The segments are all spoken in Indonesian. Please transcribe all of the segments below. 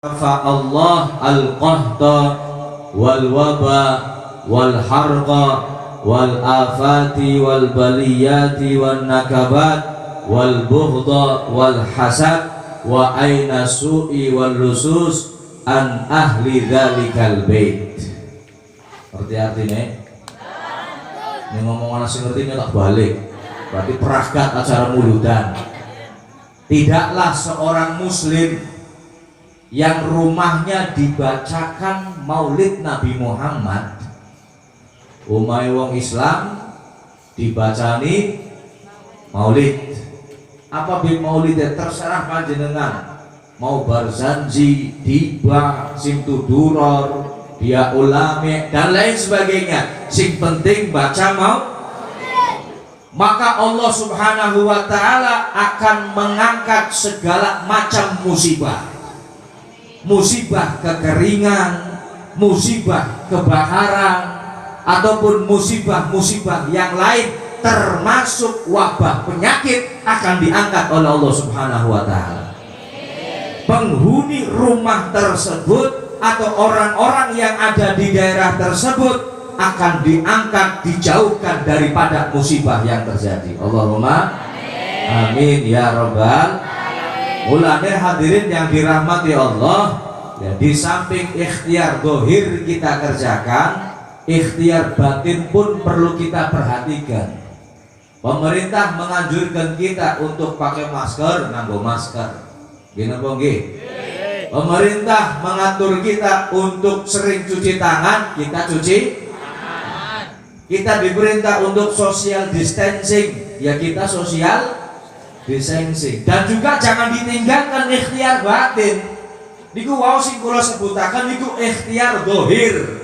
Allah al-qahta wal waba wal harqa wal afati wal baliyati wal nakabat wal bughda wal hasad wa aina su'i wal lusus an ahli dhalikal bait. Arti artinya ini ngomong anak sing ngerti tak balik, berarti peragat acara muludan. Tidaklah seorang muslim yang rumahnya dibacakan maulid Nabi Muhammad, umai wong Islam dibacani maulid. Apa bi maulidnya terserah panjenengan, mau Barzanji, Diba, Simtuduror, dia ulame dan lain sebagainya, sing penting baca maka Allah Subhanahu wa ta'ala akan mengangkat segala macam musibah, musibah kekeringan, musibah kebakaran, ataupun musibah-musibah yang lain termasuk wabah penyakit akan diangkat oleh Allah Subhanahu wa ta'ala. Penghuni rumah tersebut atau orang-orang yang ada di daerah tersebut akan diangkat, dijauhkan daripada musibah yang terjadi. Allahumma amin ya rabbal. Mulanya hadirin yang dirahmati Allah, ya, di samping ikhtiar dohir kita kerjakan, ikhtiar batin pun perlu kita perhatikan. Pemerintah menganjurkan kita untuk pakai masker, nganggo masker. Gini apa nggih? Pemerintah mengatur kita untuk sering cuci tangan, kita cuci. Kita diperintah untuk social distancing, ya kita social distancing. Dan juga jangan ditinggalkan ikhtiar batin. Niku wau sing kula sebutaken niku ikhtiar dohir.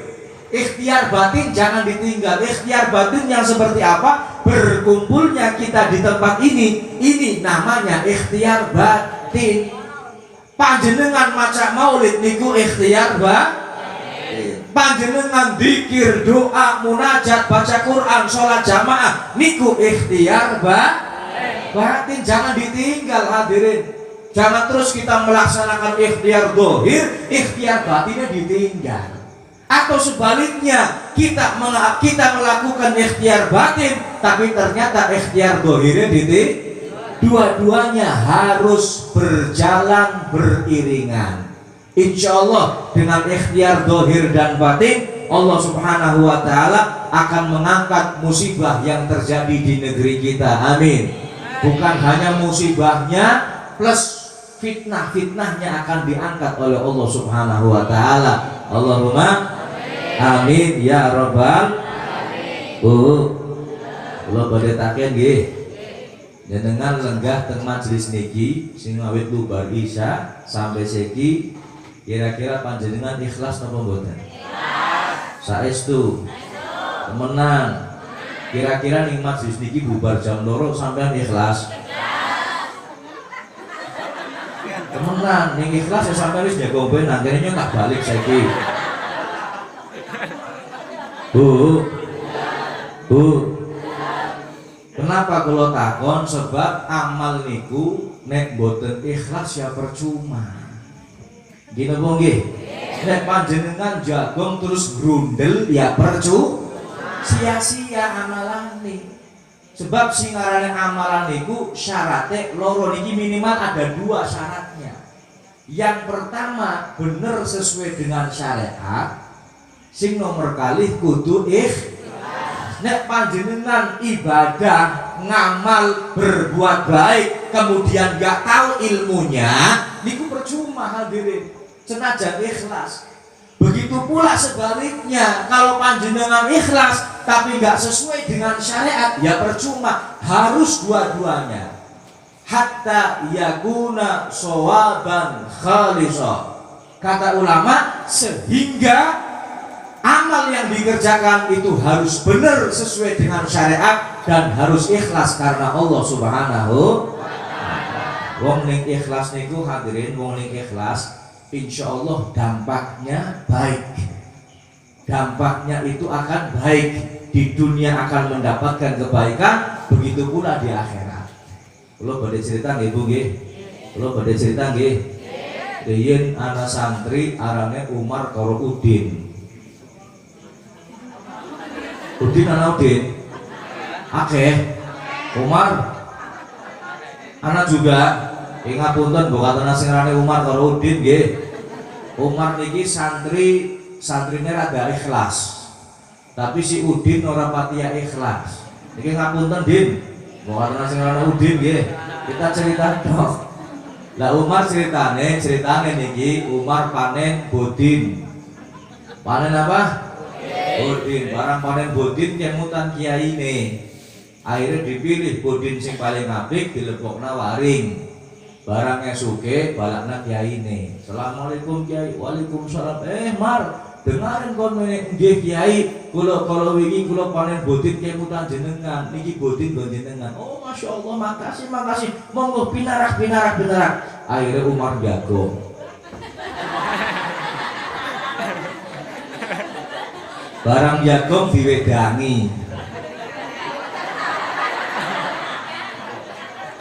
Ikhtiar batin jangan ditinggal. Ikhtiar batin yang seperti apa? Berkumpulnya kita di tempat ini namanya ikhtiar batin. Panjenengan maca maulid niku ikhtiar batin. Panjenengan zikir, doa, munajat, baca Quran, sholat jamaah niku ikhtiar batin, jangan ditinggal hadirin. Jangan terus kita melaksanakan ikhtiar dohir, ikhtiar batinnya ditinggal. Atau sebaliknya kita melakukan ikhtiar batin tapi ternyata ikhtiar dohirnya ditinggal. Dua-duanya harus berjalan beriringan. Insya Allah dengan ikhtiar dohir dan batin, Allah Subhanahu wa ta'ala akan mengangkat musibah yang terjadi di negeri kita. Amin. Bukan hanya musibahnya, plus fitnah-fitnahnya akan diangkat oleh Allah Subhanahu wa ta'ala. Allahumma amin ya rabbal. Allah badetaken nggih. Jenengan lenggah teng majelis niki sing awit lubar isya sampai seki, kira-kira panjenengan ikhlas napa mboten? Ikhlas. Saestu. Temenan. Kira-kira ning majelis niki bubar jam 2 sampean ikhlas? Temenan, ning ikhlas ya sampean wis jago ben nangkene tak balik saiki. Kenapa kalau takon? Sebab amal niku nek boten ikhlas ya percuma. Gini apa nggih? Nek panjenengan jagung terus grundel ya percuma, sia-sia amalane. Sebab sing ngarane amalan niku syaratnya loro niki, minimal ada 2 syaratnya. Yang pertama bener sesuai dengan syariat. Sing nomor kalih kudu ikhlas. Nek panjenengan ibadah, ngamal, berbuat baik, kemudian gak tahu ilmunya, niku percuma hadirin. Senajan ikhlas. Begitu pula sebaliknya, kalau panjenengan ikhlas tapi gak sesuai dengan syariat, ya percuma. Harus dua-duanya. Hatta yakuna shawaban khalisah. Kata ulama, sehingga amal yang dikerjakan itu harus benar sesuai dengan syariat dan harus ikhlas karena Allah Subhanahu wa ta'ala. Wong ning ikhlas niku hadirin, wong ning ikhlas insya Allah dampaknya baik. Dampaknya itu akan baik. Di dunia akan mendapatkan kebaikan, begitu pula di akhirat. Kalau pada cerita nggih Bu nggih. Kalau pada cerita nggih. Riyen ana santri arane Umar karo Udin. Udin ana Udin. Akeh. Umar ana juga. Ing ngapunten bokaten sing arane Umar karo Udin nggih. Umar niki santrine rada ikhlas. Tapi si Udin ora pati ikhlas. Niki ngapunten Din. Bokaten sing arane Udin nggih. Kita cerita tok. Lah Umar ceritane niki Umar panen bodin. Panen apa? Bodin. Barang panen bodin kemutan kiyaine. Akhirnya dipilih bodin sing paling apik dilebokna waring. Barang esuke balakna kiyaine. Assalamualaikum Kiai. Waalaikumsalam. Mar, dengarin kon nggih Kiai, kula wingi kula panen bodin kemutan jenengan. Niki bodin nggon jenengan. Oh, Masya Allah, makasih. Monggo pinarak. Akhirnya Umar jago. Barang jagong diwedangi.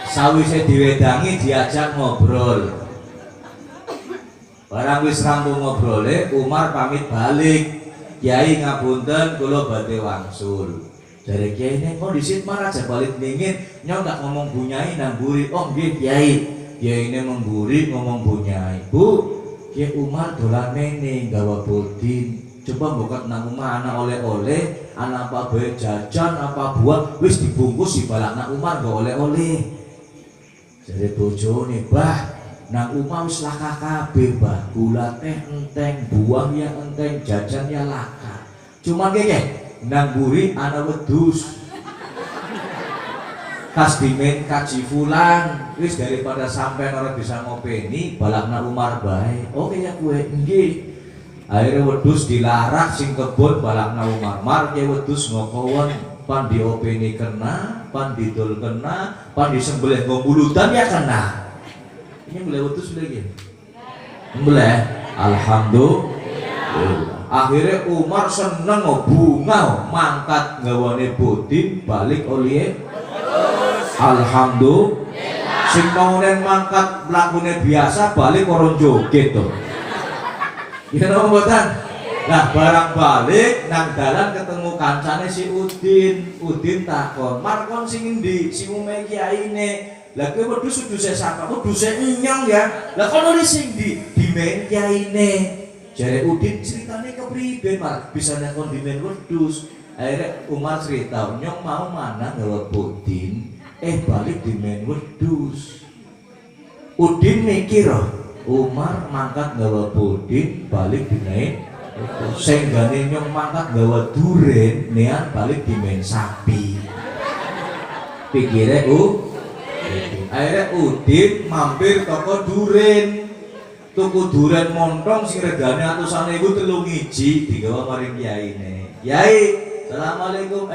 Sawise diwedangi diajak ngobrol. Barang wis rampung ngobrole, Umar pamit balik. Kiai ngapunten kula badhe wangsul. Dari Kiai ini kondisi marah aja balik dingin, nyong gak ngomong bunyai nang buri. Oh nggih Kiai. Kiai ini memburi ngomong bunyai. Bu, Kiai Umar dolan mene gawa bodin. Coba buka nang omah ana oleh-oleh, ana apa bae jajan apa buah wis dibungkus di balakna Umar gak oleh-oleh. Jadi bojone, "Bah, nang omah wis laka kabeh, Bah. Gula teh enteng, buah ya enteng, jajan ya laka. Cuma keke nang buri ana wedhus. Kas dimen kaji fulan, wis daripada sampean ora bisa ngopeni, balakna Umar bae. Oke ya kowe, nggih." Akhirnya wedhus dilarak sing kebon balakna Umar. Mar ke wedhus ngokowon pan diopeni kena, pan didol kena, pan disembelih ngombulutan ya kena. Ini boleh wedhus lagi. Boleh. Alhamdulillah. Akhirnya Umar seneng bunga mangkat gawane bodin balik oleh alhamdulillah. Sing maunen mangkat mlakune biasa balik orang joget to. Iya napa mboten? Nah barang balik nang dalan ketemu kancane si Udin. Udin takon, "Mar kon sing endi? Sing ume kiyaine." Lah kowe wedhus-wedhuse sapa? Wedhuse inyong ya. Lah kono sing dimen kiyaine. Jare Udin ceritane kepriben Mar bisa nek kon dimen wedhus. Akhirnya Umar cerita, "Nyong mau mana gawa bodin, balik dimen wedhus." Udin mikir, Umar mangkat gawa bodin balik dimen wedhus. Sing gane nyong mangkat gawa duren, nean balik dimen sapi. Pikire akhirnya Udin mampir toko duren. Tuku duren montong sing regane atusan iku 3 iji digawa maring kiyaine. "Kiai, Assalamualaikum.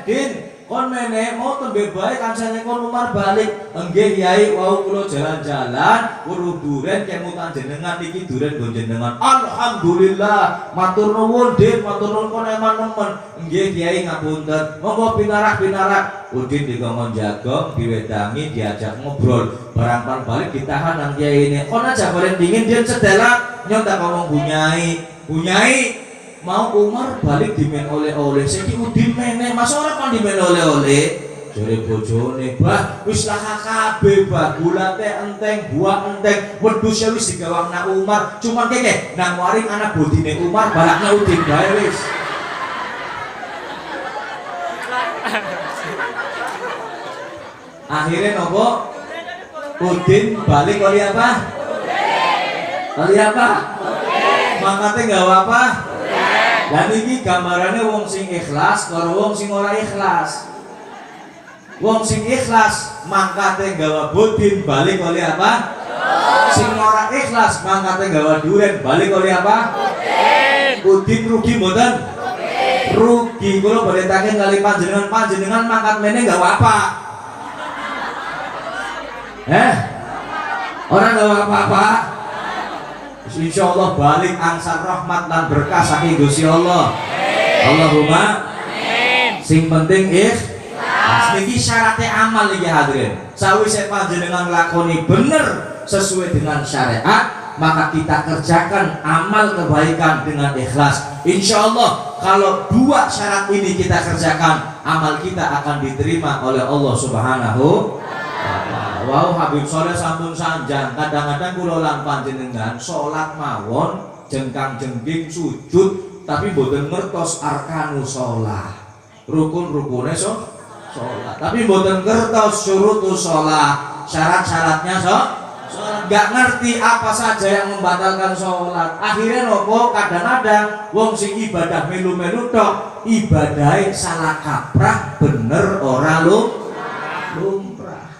Din, kon mene mau tembe bae kancane kon Umar balik." "Nggih Kiai, wau kula jalan-jalan weruh duren kemutan jenengan iki duren nggon jenengan." "Alhamdulillah, matur nuwun Din, matur nuwun kon eman-eman." "Nggih Kiai ngapunten. Monggo pinarak." Udin dikongkon jagong, diwedangi, diajak ngobrol. Barang balik ditahan nang Kiai ini. "Kon aja bareng dingin Din sedelak." Nyong tak ngomong bunyai mau Umar balik dimen oleh-oleh. Siki Udin mene, masa ora kon dimen oleh-oleh? Jare bojone, "Bah, wis laka kabeh, Bah. Gula teh enteng, buah enteng, wedhus wis digawangna Umar. Cuman keke nang waring anak bodine Umar balakna Udin bae wis." Akhirnya nopo? Udin balik oleh apa? Oleh apa? Mangkate nggawa apa? Dan ini gambarannya wong sing ikhlas karo wong sing ora ikhlas. Wong sing ikhlas mangkate nggawa bodin balik oleh apa? Sing ora ikhlas mangkate nggawa duren balik oleh apa? Udin rugi mboten? Rugi. Kula badhe taken kali panjenengan mangkat mene nggawa apa? Orang gak apa-apa. Insya Allah balik angsar rahmat dan berkah saking Gusti Allah. Allahumma amin. Sing penting ikhlas. Niki syaratnya amal iki hadirin. Sawise panjenengan lakoni bener sesuai dengan syariat, maka kita kerjakan amal kebaikan dengan ikhlas. Insya Allah kalau dua syarat ini kita kerjakan, amal kita akan diterima oleh Allah Subhanahu wa ta'ala. Wow, Habib Soleh sampun sanjang, kadang-kadang kula lan panjenengan salat mawon jengkang-jengking sujud tapi mboten ngertos arkanu shalah, rukun-rukune shalah, tapi mboten ngertos syurutus shalah, syarat-syaratnya shalah, nggak ngerti apa saja yang membatalkan sholat. Akhirnya nopo kadang-kadang wong sing ibadah melu-melu tok, ibadahnya salah kaprah, bener ora lumrah.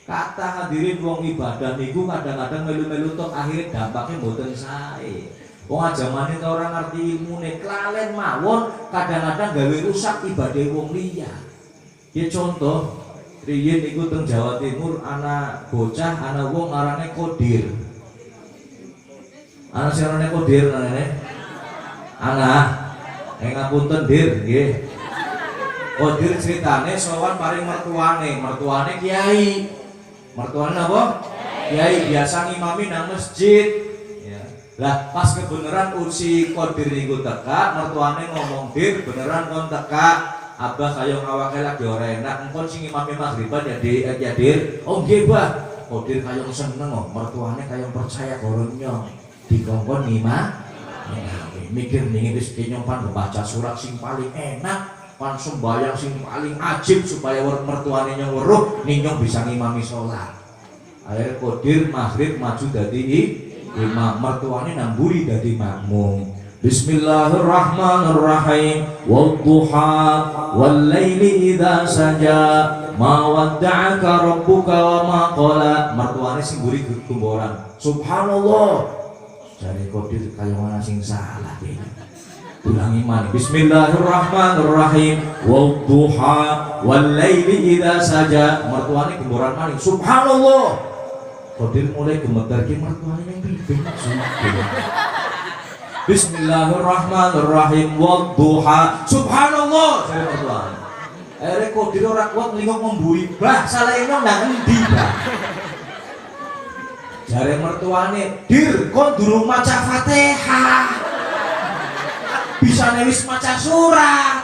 Kata hadirin, wong ibadah niku kadang-kadang melu-melu tok, akhirnya dampaknya mboten sae. Wong ajamane ta ora ngerti ilmune, kelalen mawon kadang-kadang gawe rusak ibadah wong liya. Ya contoh, riyen iku teng Jawa Timur ana bocah, ana wong arane Kodir. Ana sing arane Kodir nane. Ana ngapunten Dir nggih. Kodir ceritane sowan paring mertuane kiai. Mertuane apa? Kiai biasa ngimami nang masjid. Lah pas kebenaran si Kodir niku teka, mertuane ngomong, "Dir, beneran kon teka? Abah kaya ngawake lagi ora enak, engkon sing imame maghriban ya Dir." "Oh nggih, Bah." Kodir kaya seneng kok, mertuane kaya percaya karo nyong. Dikongkon ngimah. Mikir ning wis nyompan baca surat sing paling enak, pan sembayang sing paling ajib supaya mertuane nyong weruh ning nyong bisa ngimami salat. Akhirnya Kodir maghrib maju dadi imam, mertuane namburi dadi makmum. Bismillahirrahmanirrahim. Wadduha wallaili idza saja ma wadda'aka rabbuka wa ma qala. Mertuane sing mburi gumboran. Subhanallah. Jare Kodir kaya mana sing salah iki. Ulangi maneh. Bismillahirrahmanirrahim. Wadduha wallaili idza saja. Mertuane gumboran maning. Subhanallah. Kodir mulai gemetar ki mertuane yang pimpin Bismillahirrahmanirrahim. Wadduha. Subhanallah. Saya mertuane. Akhirnya Kodir ora kuat nglingok memburi, "Bah, salah ini nang endi, Bah?" Jare mertuane, "Dir, kon durung maca Fatihah. Bisa wis maca surat."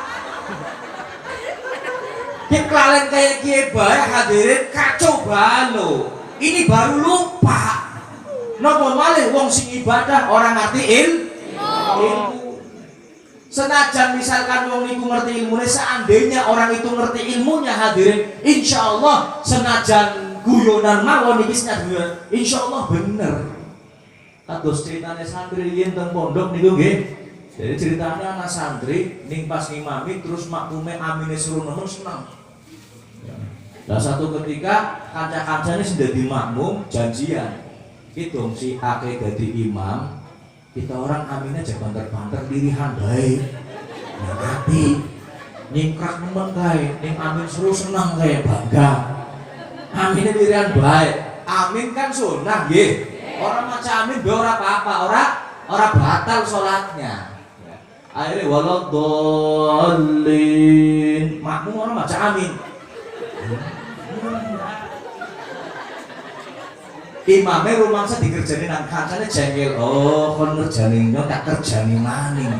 Ki klalen kayak kiye bae hadirin kacau balau. Ini baru lupa. Napa malih wong sing ibadah orang ngerti ilmu. Senajan misalkan wong niku ngerti ilmune, seandainya orang itu ngerti ilmunya hadirin, insyaallah senajan guyonan mawon iki senajan insyaallah bener. Kados ceritane santri yen teng pondok niku nggih. Jadi ceritanya anak santri ning pas ngimami terus makmume amine suruh nemen seneng. Nah satu ketika kanca-kancane sing dadi makmum janjian, itu si Ake dadi imam, kita orang aminnya jangan banter-banter dirihan bae. Nah tapi nyingkrak nemen kae, ning amin seru senang kae bangga. Aminnya dirihan bae. Amin kan sunnah nggih. Orang maca amin be ora apa-apa, ora batal salatnya. Akhirnya waladhdallin. Makmum orang maca amin. Imamnya rumangsa dikerjani nang kancane jengkel. Oh, kon ngerjani nyong tak kerjani maning.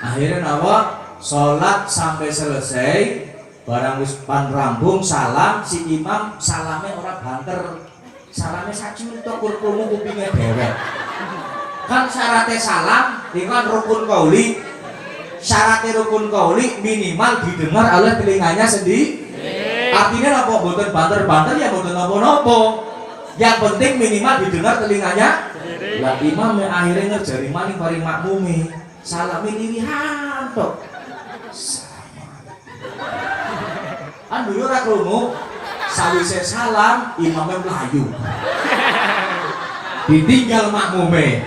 Akhirnya nawa sholat sampai selesai, barang wis pan rambung salam, si imam salamnya ora banter. Salamnya sacu tok kurungu kupinge dewek. Kan syaratnya salam, dengan rukun qauli. Syaratnya rukun qauli minimal didengar oleh telinganya sendiri. Artinya apa? Boten banter-banter ya boten nopo-nopo. Yang penting minimal didengar telinganya. Lah imam akhirnya ngerjari maning paring makmumi. Salami dirihan tok. Kan dulu ora krungu. Sawise salam imamnya melayu. Ditinggal makmume.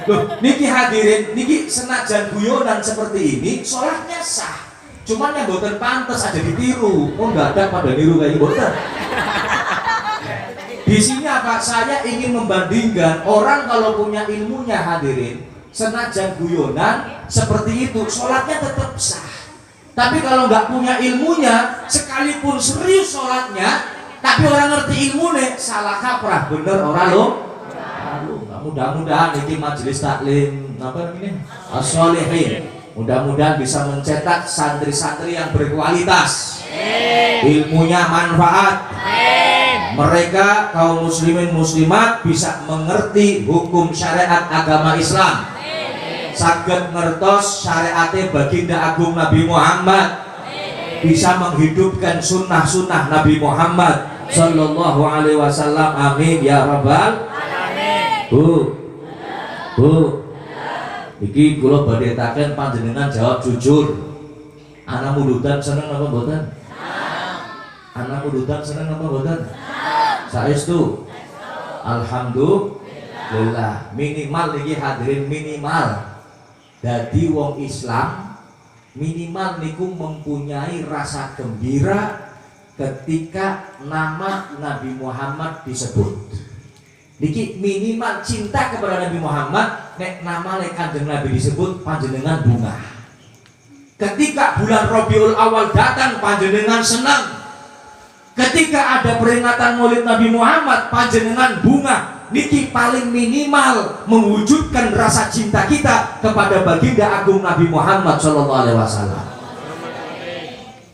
Loh, niki hadirin, niki senajan guyonan seperti ini, sholatnya sah. Cuman yang boten pantas aja ditiru. Oh nggak ada pada niru kayak boten. Di sini apa? Saya ingin membandingkan orang kalau punya ilmunya hadirin, senajan guyonan seperti itu, sholatnya tetap sah. Tapi kalau nggak punya ilmunya, sekalipun serius sholatnya, tapi orang ngerti ilmune salah kaprah bener ora lo. Mudah-mudahan ini majelis taklim apa namanya as-sholihin, mudah-mudahan bisa mencetak santri-santri yang berkualitas, ilmunya manfaat, mereka kaum muslimin muslimat bisa mengerti hukum syariat agama Islam, saged ngertos syariate baginda agung Nabi Muhammad, bisa menghidupkan sunnah-sunnah Nabi Muhammad sallallahu alaihi wasallam. Amin ya rabbal. Bu, iki kula badhe taken panjenengan jawab jujur. Anak mulutan seneng apa mboten? Anak mulutan seneng apa mboten? Saestu. Alhamdulillah. Minimal iki hadirin minimal. Dadi wong Islam minimal niku mempunyai rasa gembira ketika nama Nabi Muhammad disebut. Niki minimal cinta kepada Nabi Muhammad, nek nama Kanjeng Nabi disebut panjenengan bunga. Ketika bulan Rabiul Awal datang panjenengan senang. Ketika ada peringatan Maulid Nabi Muhammad panjenengan bunga. Niki paling minimal mewujudkan rasa cinta kita kepada baginda agung Nabi Muhammad sallallahu alaihi wasallam.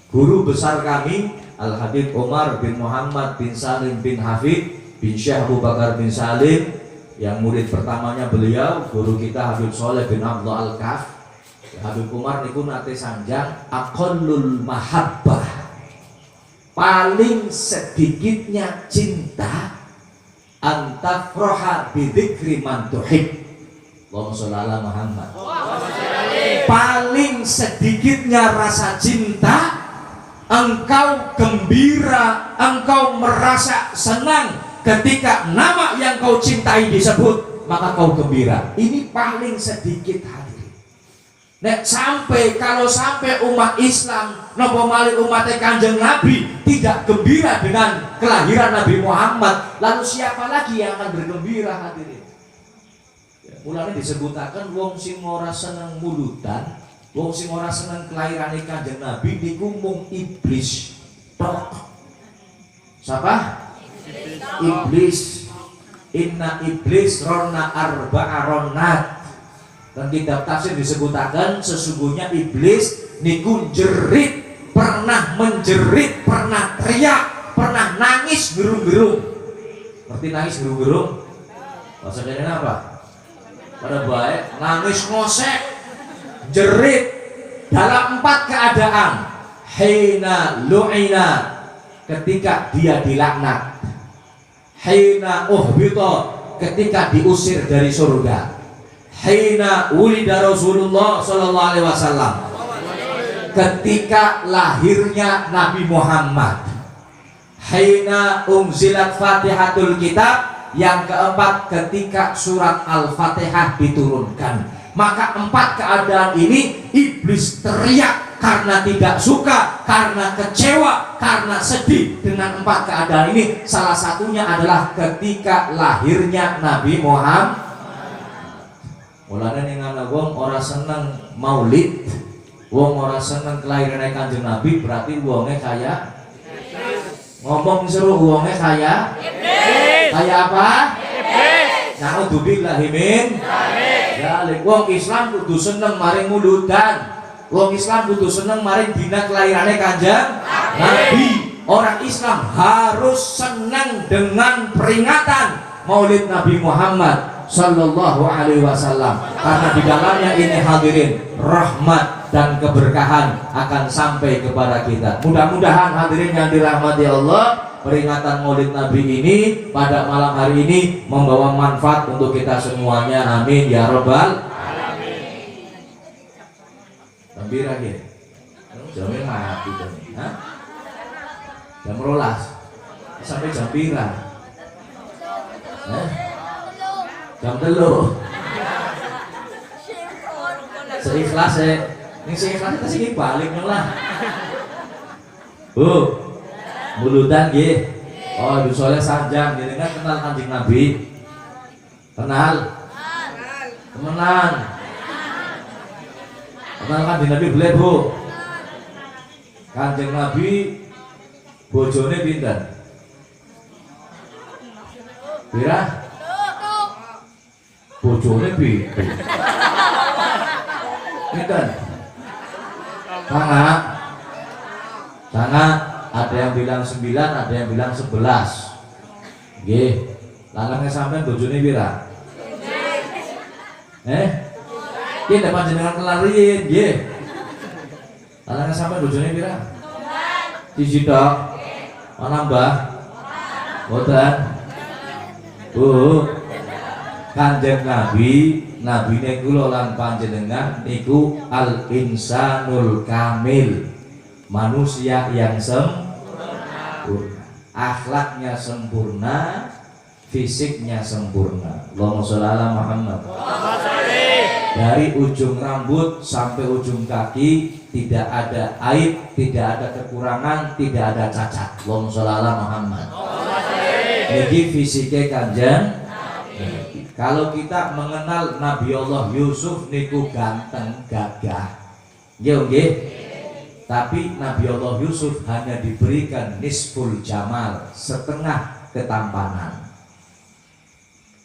Guru besar kami Al Habib Umar bin Muhammad bin Salim bin Hafid bin Syekh Abu Bakar bin Salim, yang murid pertamanya beliau guru kita Habib Soleh bin Abdullah Al-Kaf. Habib Umar niku nate sanjang aqallul mahabbah, paling sedikitnya cinta antafroha bidzikri man tuhib. Allahumma sholli ala Muhammad. Paling sedikitnya rasa cinta, engkau gembira, engkau merasa senang ketika nama yang kau cintai disebut, maka kau gembira. Ini paling sedikit hadirin. Nek sampai kalau sampai umat Islam nopo malih umat Kanjeng Nabi tidak gembira dengan kelahiran Nabi Muhammad, lalu siapa lagi yang akan bergembira hadirin? Mulane disebutaken wong sing ora seneng mulutan, wong sing ora seneng kelahiran Kanjeng Nabi niku mung iblis tok. Siapa? Iblis. Inna iblis rona arba'a ronat. Dan kitab tafsir disebutakan sesungguhnya iblis niku jerit, pernah menjerit, pernah teriak, pernah nangis gerung-gerung. Ngerti nangis gerung-gerung? Bahasa Indonesia apa? Pada baik nangis ngosek, jerit dalam 4 keadaan. Hina lu'ina, ketika dia dilaknat. Hina uhbita, ketika diusir dari surga. Hina ulida Rasulullah sallallahu alaihi wasallam, ketika lahirnya Nabi Muhammad. Hina unzilat Fatihatul Kitab, yang keempat ketika surat Al-Fatihah diturunkan. Maka 4 keadaan ini iblis teriak karena tidak suka, karena kecewa, karena sedih dengan 4 keadaan ini. Salah satunya adalah ketika lahirnya Nabi Muhammad. Mulane ning ana wong ora seneng maulid, wong ora seneng kelahiran Kanjeng Nabi, berarti wonge kaya ngomong seru, wonge kaya kaya apa? Na'udzubillahi min dzalik. Wong Islam kudu seneng maring muludan. Wong Islam kudu seneng maring dina kelahirane Kanjeng Nabi. Orang Islam harus senang dengan peringatan Maulid Nabi Muhammad sallallahu alaihi wasallam, karena di dalamnya ini hadirin rahmat dan keberkahan akan sampai kepada kita. Mudah-mudahan hadirin yang dirahmati Allah, peringatan Maulid Nabi ini pada malam hari ini membawa manfaat untuk kita semuanya. Amin ya rabbal alamin. Gembira ya. Jamnya mati kan. Hah? Jam 12 sampai jam pira? Jam 3. Seikhlas ya. Ini seikhlas kita sih balik lah. Mulutan nggih. Oh, soalnya sanjang, jadi kan kenal Kanjeng Nabi. Kenal? Temenan. Kenal Kanjeng Nabi boleh, Bu? Kanjeng Nabi bojone pinten? Pira? Bojone pitu. Pinten? Sangat. Ada yang bilang 9, ada yang bilang 11. Nggih. Lanangnya sampean bojone pira? Ki nek panjenengan kelarian nggih. Lanangnya sampean bojone pira? Siji tok. Ana Mbah? Mboten. Bu. Kanjeng Nabine kula lan panjenengan niku al insanul kamil. Manusia yang sempurna. Akhlaknya sempurna, fisiknya sempurna. Allahumma sholli ala Muhammad. Dari ujung rambut sampai ujung kaki tidak ada aib, tidak ada kekurangan, tidak ada cacat. Allahumma sholli ala Muhammad. Jadi fisiknya Kanjeng. Kalau kita mengenal Nabi Allah Yusuf niku ganteng gagah. Nggih. Tapi Nabi Allah Yusuf hanya diberikan nisful jamal, setengah ketampanan.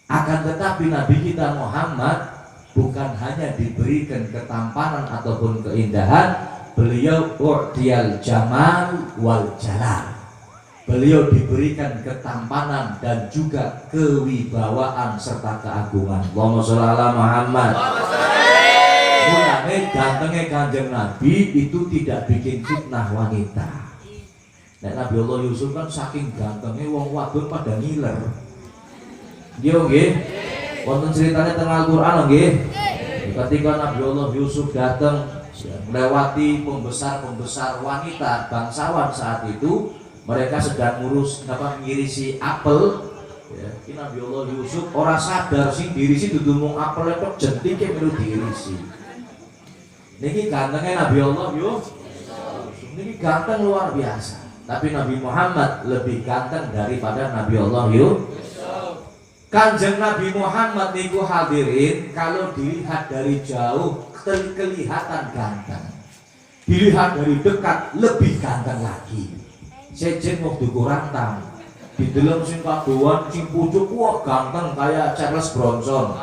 Akan tetapi Nabi kita Muhammad bukan hanya diberikan ketampanan ataupun keindahan, beliau u'tiyal jamal wal jalal. Beliau diberikan ketampanan dan juga kewibawaan serta keagungan. Allahumma sholli ala Muhammad. Mulane gantengnya Kanjeng Nabi itu tidak bikin fitnah wanita. Nek Nabi Allah Yusuf kan saking gantengnya wong wadon pada ngiler. Nggih. Wonten ceritanya tengah Al-Qur'an nggih. Ketika Nabi Allah Yusuf datang melewati pembesar-pembesar wanita bangsawan saat itu, mereka sedang ngirisi apel. Ya, ini Nabi Allah Yusuf orang sadar sing dirisi dudu mung apel itu jentike melu dirisi. Niki gantengnya Nabi Allah Yusuf. Niki ganteng luar biasa. Tapi Nabi Muhammad lebih ganteng daripada Nabi Allah Yusuf. Kanjeng Nabi Muhammad niku hadirin, kalau dilihat dari jauh kelihatan ganteng. Dilihat dari dekat lebih ganteng lagi. Sejen waktu kurang tam. Di dalam sing kaduan sing pucuk wah ganteng kayak Charles Bronson.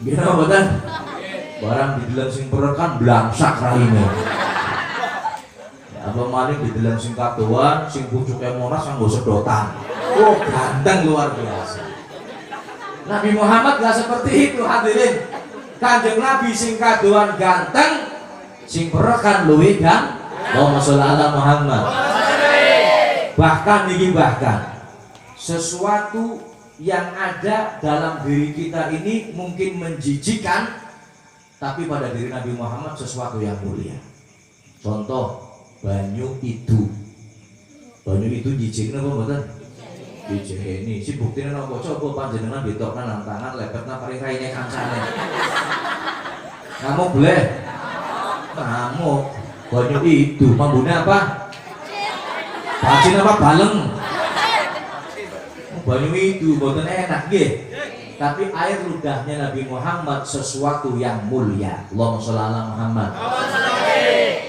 Gimana betul? Barang di dalam sing perekan blangsak raine. Apa maling di dalam sing kaduan sing pucuknya Monas nganggo sedotan. Oh ganteng luar biasa. Nabi Muhammad gak seperti itu hadirin. Kanjeng Nabi sing kaduan ganteng, sing perekan luwih ganteng. Allahumma sholli ala Muhammad. Bahkan sesuatu yang ada dalam diri kita ini mungkin menjijikan, tapi pada diri Nabi Muhammad sesuatu yang mulia. Contoh banyu itu jijik napa mboten? Jijik ini si buktine napa coba panjenengan ditokna nang tangan lepetna paring raine kancane. Ngamuk boleh? Ngamuk. Banyu itu mambune apa? Bacin apa baleng? Banyu itu mboten enak nggih. Tapi air ludahnya Nabi Muhammad sesuatu yang mulia. Allahumma sholli ala Muhammad.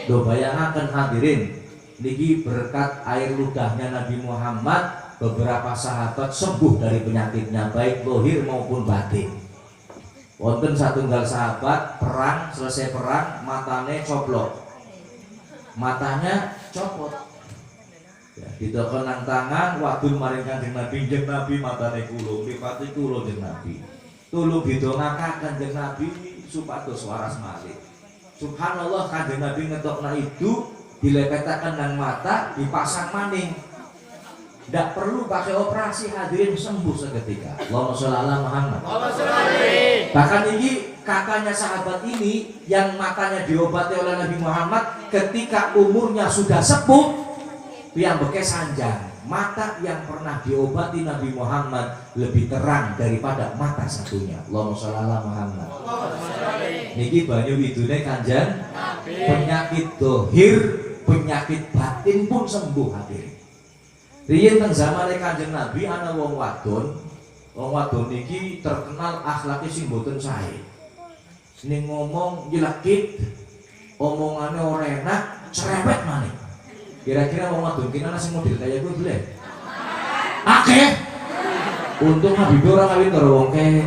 Do bayangaken hadirin, niki berkat air ludahnya Nabi Muhammad beberapa sahabat sembuh dari penyakitnya baik lahir maupun batin. Wonten satunggal sahabat perang, selesai perang matane coplok. Matanya copot. Ya, ditokon nang tangan wadul maring Kanjeng Nabi, Kanjeng Nabi matane kula, mripate kula Kanjeng Nabi. Tulung didongakaken Kanjeng Nabi supados waras malih. Subhanallah Kanjeng Nabi ngetokna itu dilepetaken nang mata, dipasang maning. Tidak perlu pakai operasi hadirin sembuh seketika. Allahumma sholli ala Muhammad. Bahkan ini kakaknya sahabat ini yang matanya diobati oleh Nabi Muhammad ketika umurnya sudah sepuh. Yang bekas sanjang, mata yang pernah diobati Nabi Muhammad lebih terang daripada mata satunya. Allahumma sholli ala Muhammad. Niki banyu idune Kanjeng penyakit dohir, penyakit batin pun sembuh hadirin. Riyen teng zamane Kanjeng Nabi ana wong wadon niki terkenal akhlake sing mboten sae. Ning ngomong nyelekit, omongane ora enak, cerewet maneh. Kira-kira wong wadon kene sing model kaya kuwi boleh? akeh. Untung Habib ora kawin karo wong kene.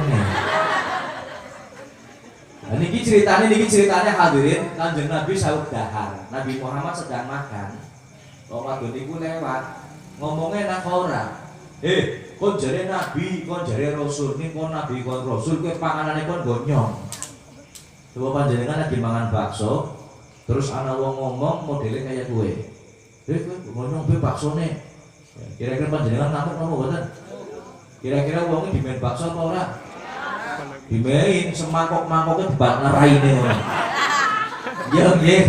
Nah, niki ceritanya hadirin, Kanjeng Nabi sahur dahar. Nabi Muhammad sedang makan. Wong wadon niku lewat. Ngomongnya nang ora. Kon jare Nabi, kon jare Rasul, ning kon Nabi kon Rasul kowe panganane kon gonyong. Coba panjenengan lagi mangan bakso, terus ana wong ngomong modelnya kayak kowe. Kowe ngomong kowe baksone. Kira-kira panjenengan ngamuk apa mboten? Kira-kira wongnya dimain bakso apa ora? Dimain semangkok-mangkoknya dibak ngeraine ngono. Ya nggih.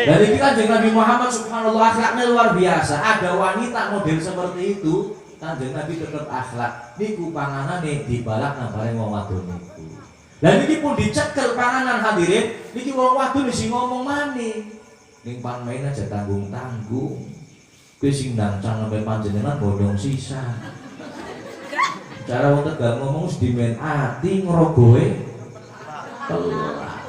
Dan ini Kanjeng Nabi Muhammad subhanallah akhlaknya luar biasa. Ada wanita model seperti itu, Kanjeng Nabi tetap akhlak. Niku panganane dibalak nang bareng wong wadon niku. Lah niki pun dicekel panganan hadirin, niki wong wadon sing ngomong maning. Ning pan main aja tanggung-tanggung. Kowe sing ndancang sampe panjenengan bonyong sisan. Cara wong Tegal ngomong wis dimen ati ngrogoe telah.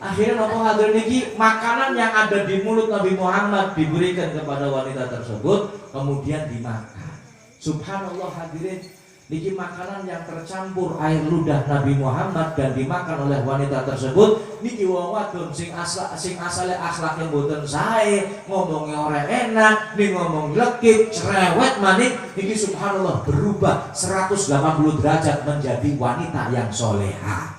Akhirnya nopo hadir niki makanan yang ada di mulut Nabi Muhammad diberikan kepada wanita tersebut kemudian dimakan. Subhanallah hadirin, niki makanan yang tercampur air ludah Nabi Muhammad dan dimakan oleh wanita tersebut. Niki wong wadon sing asale akhlak yang boten sae, ngomongnya orang enak, ning ngomong lekit, cerewet manik, niki subhanallah berubah 180 derajat menjadi wanita yang soleha.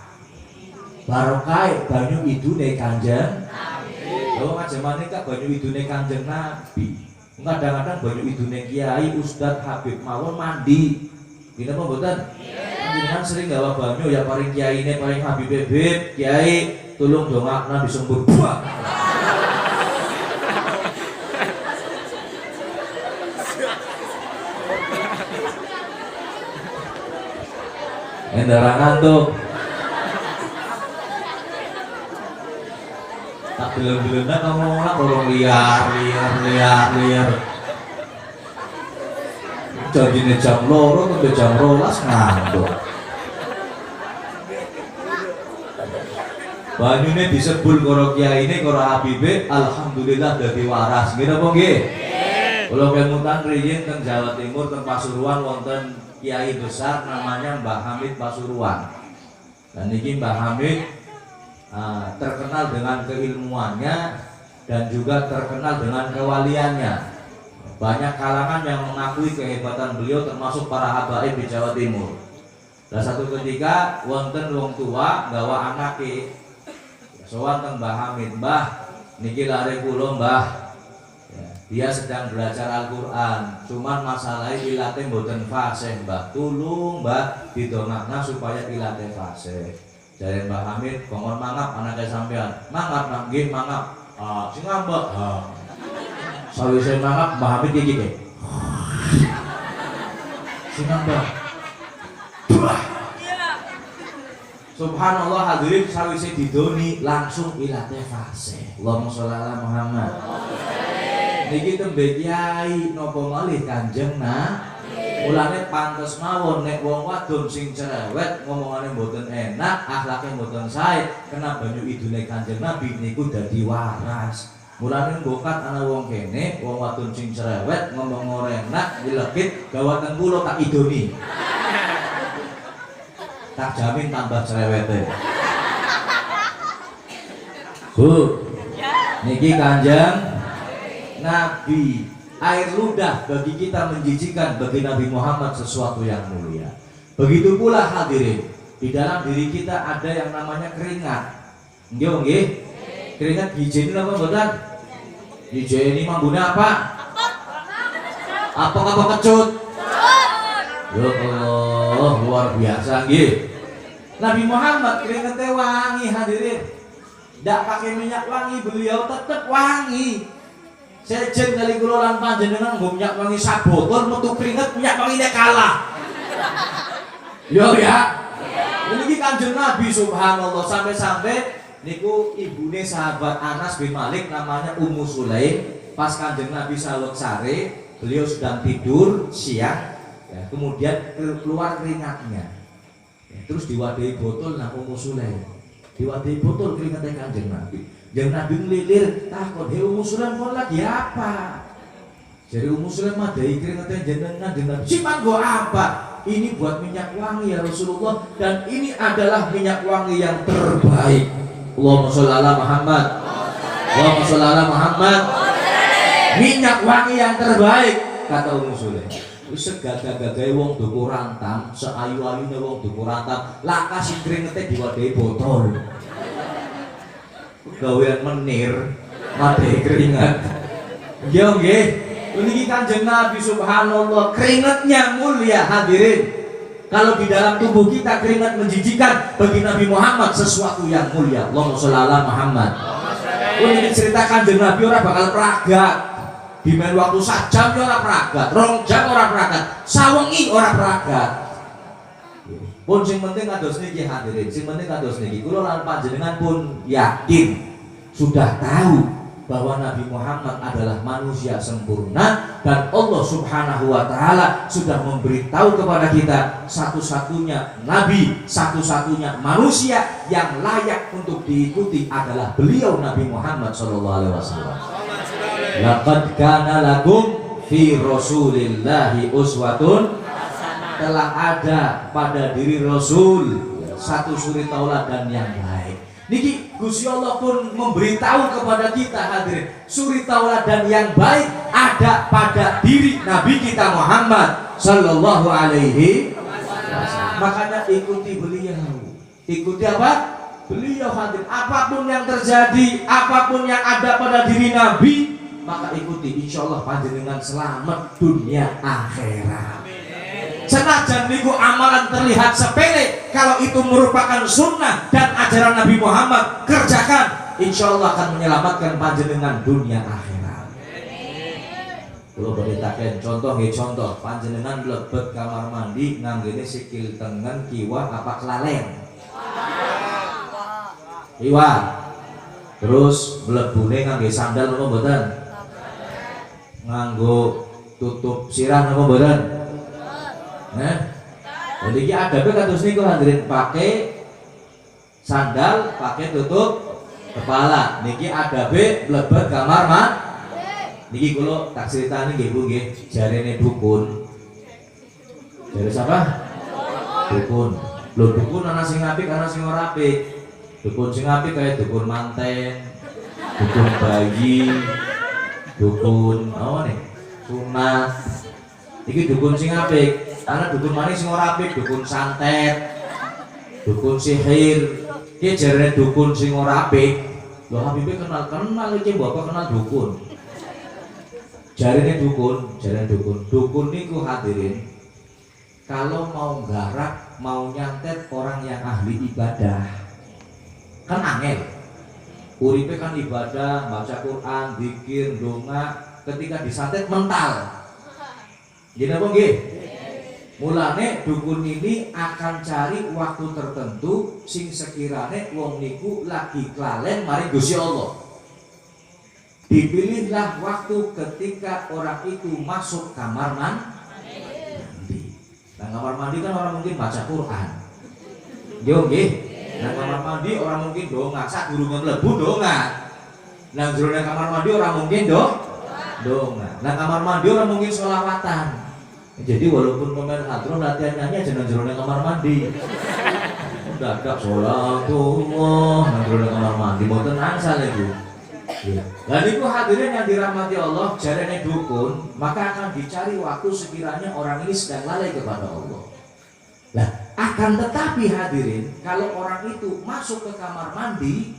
Barokah banyu idune Kanjeng Nabi. Lho ngajaman nikah banyu idune Kanjeng Nabi. Kadang-kadang banyu idune kiai, ustad, habib mawon mandi. Gini apa mboten? Jenengan sering gawa banyu ya paling kiai ini paling habib bebek, kiai tolong dongakna disembur buah. Endarangan tuh. Tak belum-belumnya kamu lah tolong liar. Jadinya jam loro sampai jam 12 ngantuk. Banyune disebul karo kiai ini karo habibe, alhamdulillah dadi waras. Nggih napa nggih? Kula kemutan riyin teng Jawa Timur teng Pasuruan wonten kiai besar namanya Mbah Hamid Pasuruan. Dan niki Mbah Hamid terkenal dengan keilmuannya dan juga terkenal dengan kewaliannya. Banyak kalangan yang mengakui kehebatan beliau termasuk para habaib di Jawa Timur. Dan satu ketika wonten wong tua gawa anake sowan teng Mbah Hamid, "Mbah, niki lare kula, Mbah." Ya, dia sedang belajar Al-Qur'an, cuman masalahnya ilate mboten fasih, Mbah. Tulung, Mbah, didongakna supaya ilate fasih. Jare Mbah Hamid, "Kongkon mangap anake sampean." "Mangap, nggih, mangap." Sing ngambek. Sawise mangap Mbah Hamid iki nggih. Sing ngambek. Subhanallah hadirin, sawise didoni langsung ilate fasih. Allahumma sholli ala Muhammad. Niki tembe kiai napa malih Kanjeng Nabi. Mulane pantes mawon nek wong wadon sing cerewet ngomongane mboten enak, akhlake mboten sae, kena banyu idune Kanjeng Nabi niku dadi waras. Mulane mbokat ana wong kene, wong wadon sing cerewet ngomong ora enak, dilekit gawatan kula tak idoni. Tak jamin tambah cerewete. Bu, niki Kanjeng Nabi. Air ludah bagi kita menjijikan, bagi Nabi Muhammad sesuatu yang mulia. Begitu pula hadirin, di dalam diri kita ada yang namanya keringat. Nggih, keringat hijeni apa mboten? Hijeni mambune apa? Apa kecut? Ya Allah, luar biasa nggih. Nabi Muhammad keringetnya wangi hadirin. Tidak pakai minyak wangi, beliau tetap wangi. Sejen kali kula lan panjenengan nggo minyak wangi sabotol metu keringet minyak wangine kalah. Yo ya. Niki Kanjeng Nabi subhanallah, sampai-sampai niku ibune sahabat Anas bin Malik namanya Ummu Sulaim. Pas Kanjeng Nabi saweg sare, beliau sedang tidur siang, ya, kemudian keluar keringatnya. Ya, terus diwadahi botol nang Ummu Sulaim. Diwadahi botol keringatnya Kanjeng Nabi. Yang Nabi ngelilir takut, "Hei Ummu Sulaim, kau lagi apa?" Jadi Muslim madai keringetnya jenengan dengan simpan gua apa? Ini buat minyak wangi ya Rasulullah, dan ini adalah minyak wangi yang terbaik. Allahumma sholli ala Muhammad. Allahumma sholli ala Muhammad. Minyak wangi yang terbaik kata Muslim. Wis segagah-gagahe wong duku rantam, seayu-ayune wong duku rantam, laka sing kringete diwadai botol. Gawean menir, madai keringat. Yo nggih. Ini Kanjeng Nabi subhanallah, keringatnya mulia hadirin. Kalau di dalam tubuh kita keringat menjijikan, bagi Nabi Muhammad sesuatu yang mulia. Allahumma sholli ala Muhammad. Ini diceritakan Kanjeng Nabi orang bakal peragat. Di main waktu sajam orang peragat, 2 jam orang peragat, sawengi orang peragat. Pun sing penting kados niki hadirin, sing penting kados niki kula lan panjenengan pun yakin sudah tahu bahwa Nabi Muhammad adalah manusia sempurna, dan Allah subhanahu wa ta'ala sudah memberitahu kepada kita satu-satunya Nabi, satu-satunya manusia yang layak untuk diikuti adalah beliau Nabi Muhammad SAW. Laqad kana lakum fi rasulillahi uswatun, telah ada pada diri Rasul satu suri tauladan yang baik. Niki Gusti Allah pun memberitahu kepada kita hadirin, suri tauladan yang baik ada pada diri Nabi kita Muhammad sallallahu alaihi wasallam. Makanya ikuti beliau. Ikuti apa? Beliau hadirin. Apapun yang terjadi, apapun yang ada pada diri Nabi, maka ikuti. Insyaallah panjenengan selamat dunia akhirat. Senajan niku amalan terlihat sepele, kalau itu merupakan sunnah dan ajaran Nabi Muhammad, kerjakan, insya Allah akan menyelamatkan panjenengan dunia akhirat. Kalau beritakan contoh, contoh panjenengan mlebet kamar mandi nganggene sikil tengen kiwa apa kelalen? Kiwa. Terus mlebune ngangge sandal napa mboten? Nganggo tutup sirah napa mboten? Jadi ini adabnya kados niku hadirin, pakai sandal, pakai tutup kepala. Niki adabnya mlebet kamar mandi. Niki kula tak critani nggih Bu nggih, jarene dukun. Jare siapa? Dukun. Lho dukun ana sing apik, ana sing ora apik. Dukun sing apik kaya dukun manten, dukun bayi, dukun apa nih? Sunat. Iki dukun sing apik. Karena dukun manis sing ora apik, dukun santet, dukun sihir. Ki jarene dukun sing ora apik. Lho Habibie kenal iki bapak kenal dukun. Jarene dukun, jarene dukun. Dukun niku hadirin, kalau mau garap, mau nyantet orang yang ahli ibadah, kan angel. Uripe kan ibadah, baca Quran, zikir, donga, ketika disantet mental. Gini apa nggih? Mulane dukun ini akan cari waktu tertentu sing sekirane wong niku lagi klalen mari Gusti Allah. Dipilihlah waktu ketika orang itu masuk kamar mandi. Nah kamar mandi kan orang mungkin baca Quran. Yo nggih. Nah kamar mandi orang mungkin donga, sak gurunge mlebu donga. Nah jroning kamar mandi orang mungkin donga. Nah kamar mandi orang mungkin sholawatan. Jadi walaupun pemain hadroh latihan nyanyi aja nang jroning kamar mandi. Dadak sholatullah nang jroning kamar mandi mboten angsal iku. Lah niku hadirin yang dirahmati Allah, jarene dukun, maka akan dicari waktu sekiranya orang ini sedang lalai kepada Allah. Lah akan tetapi hadirin, kalau orang itu masuk ke kamar mandi,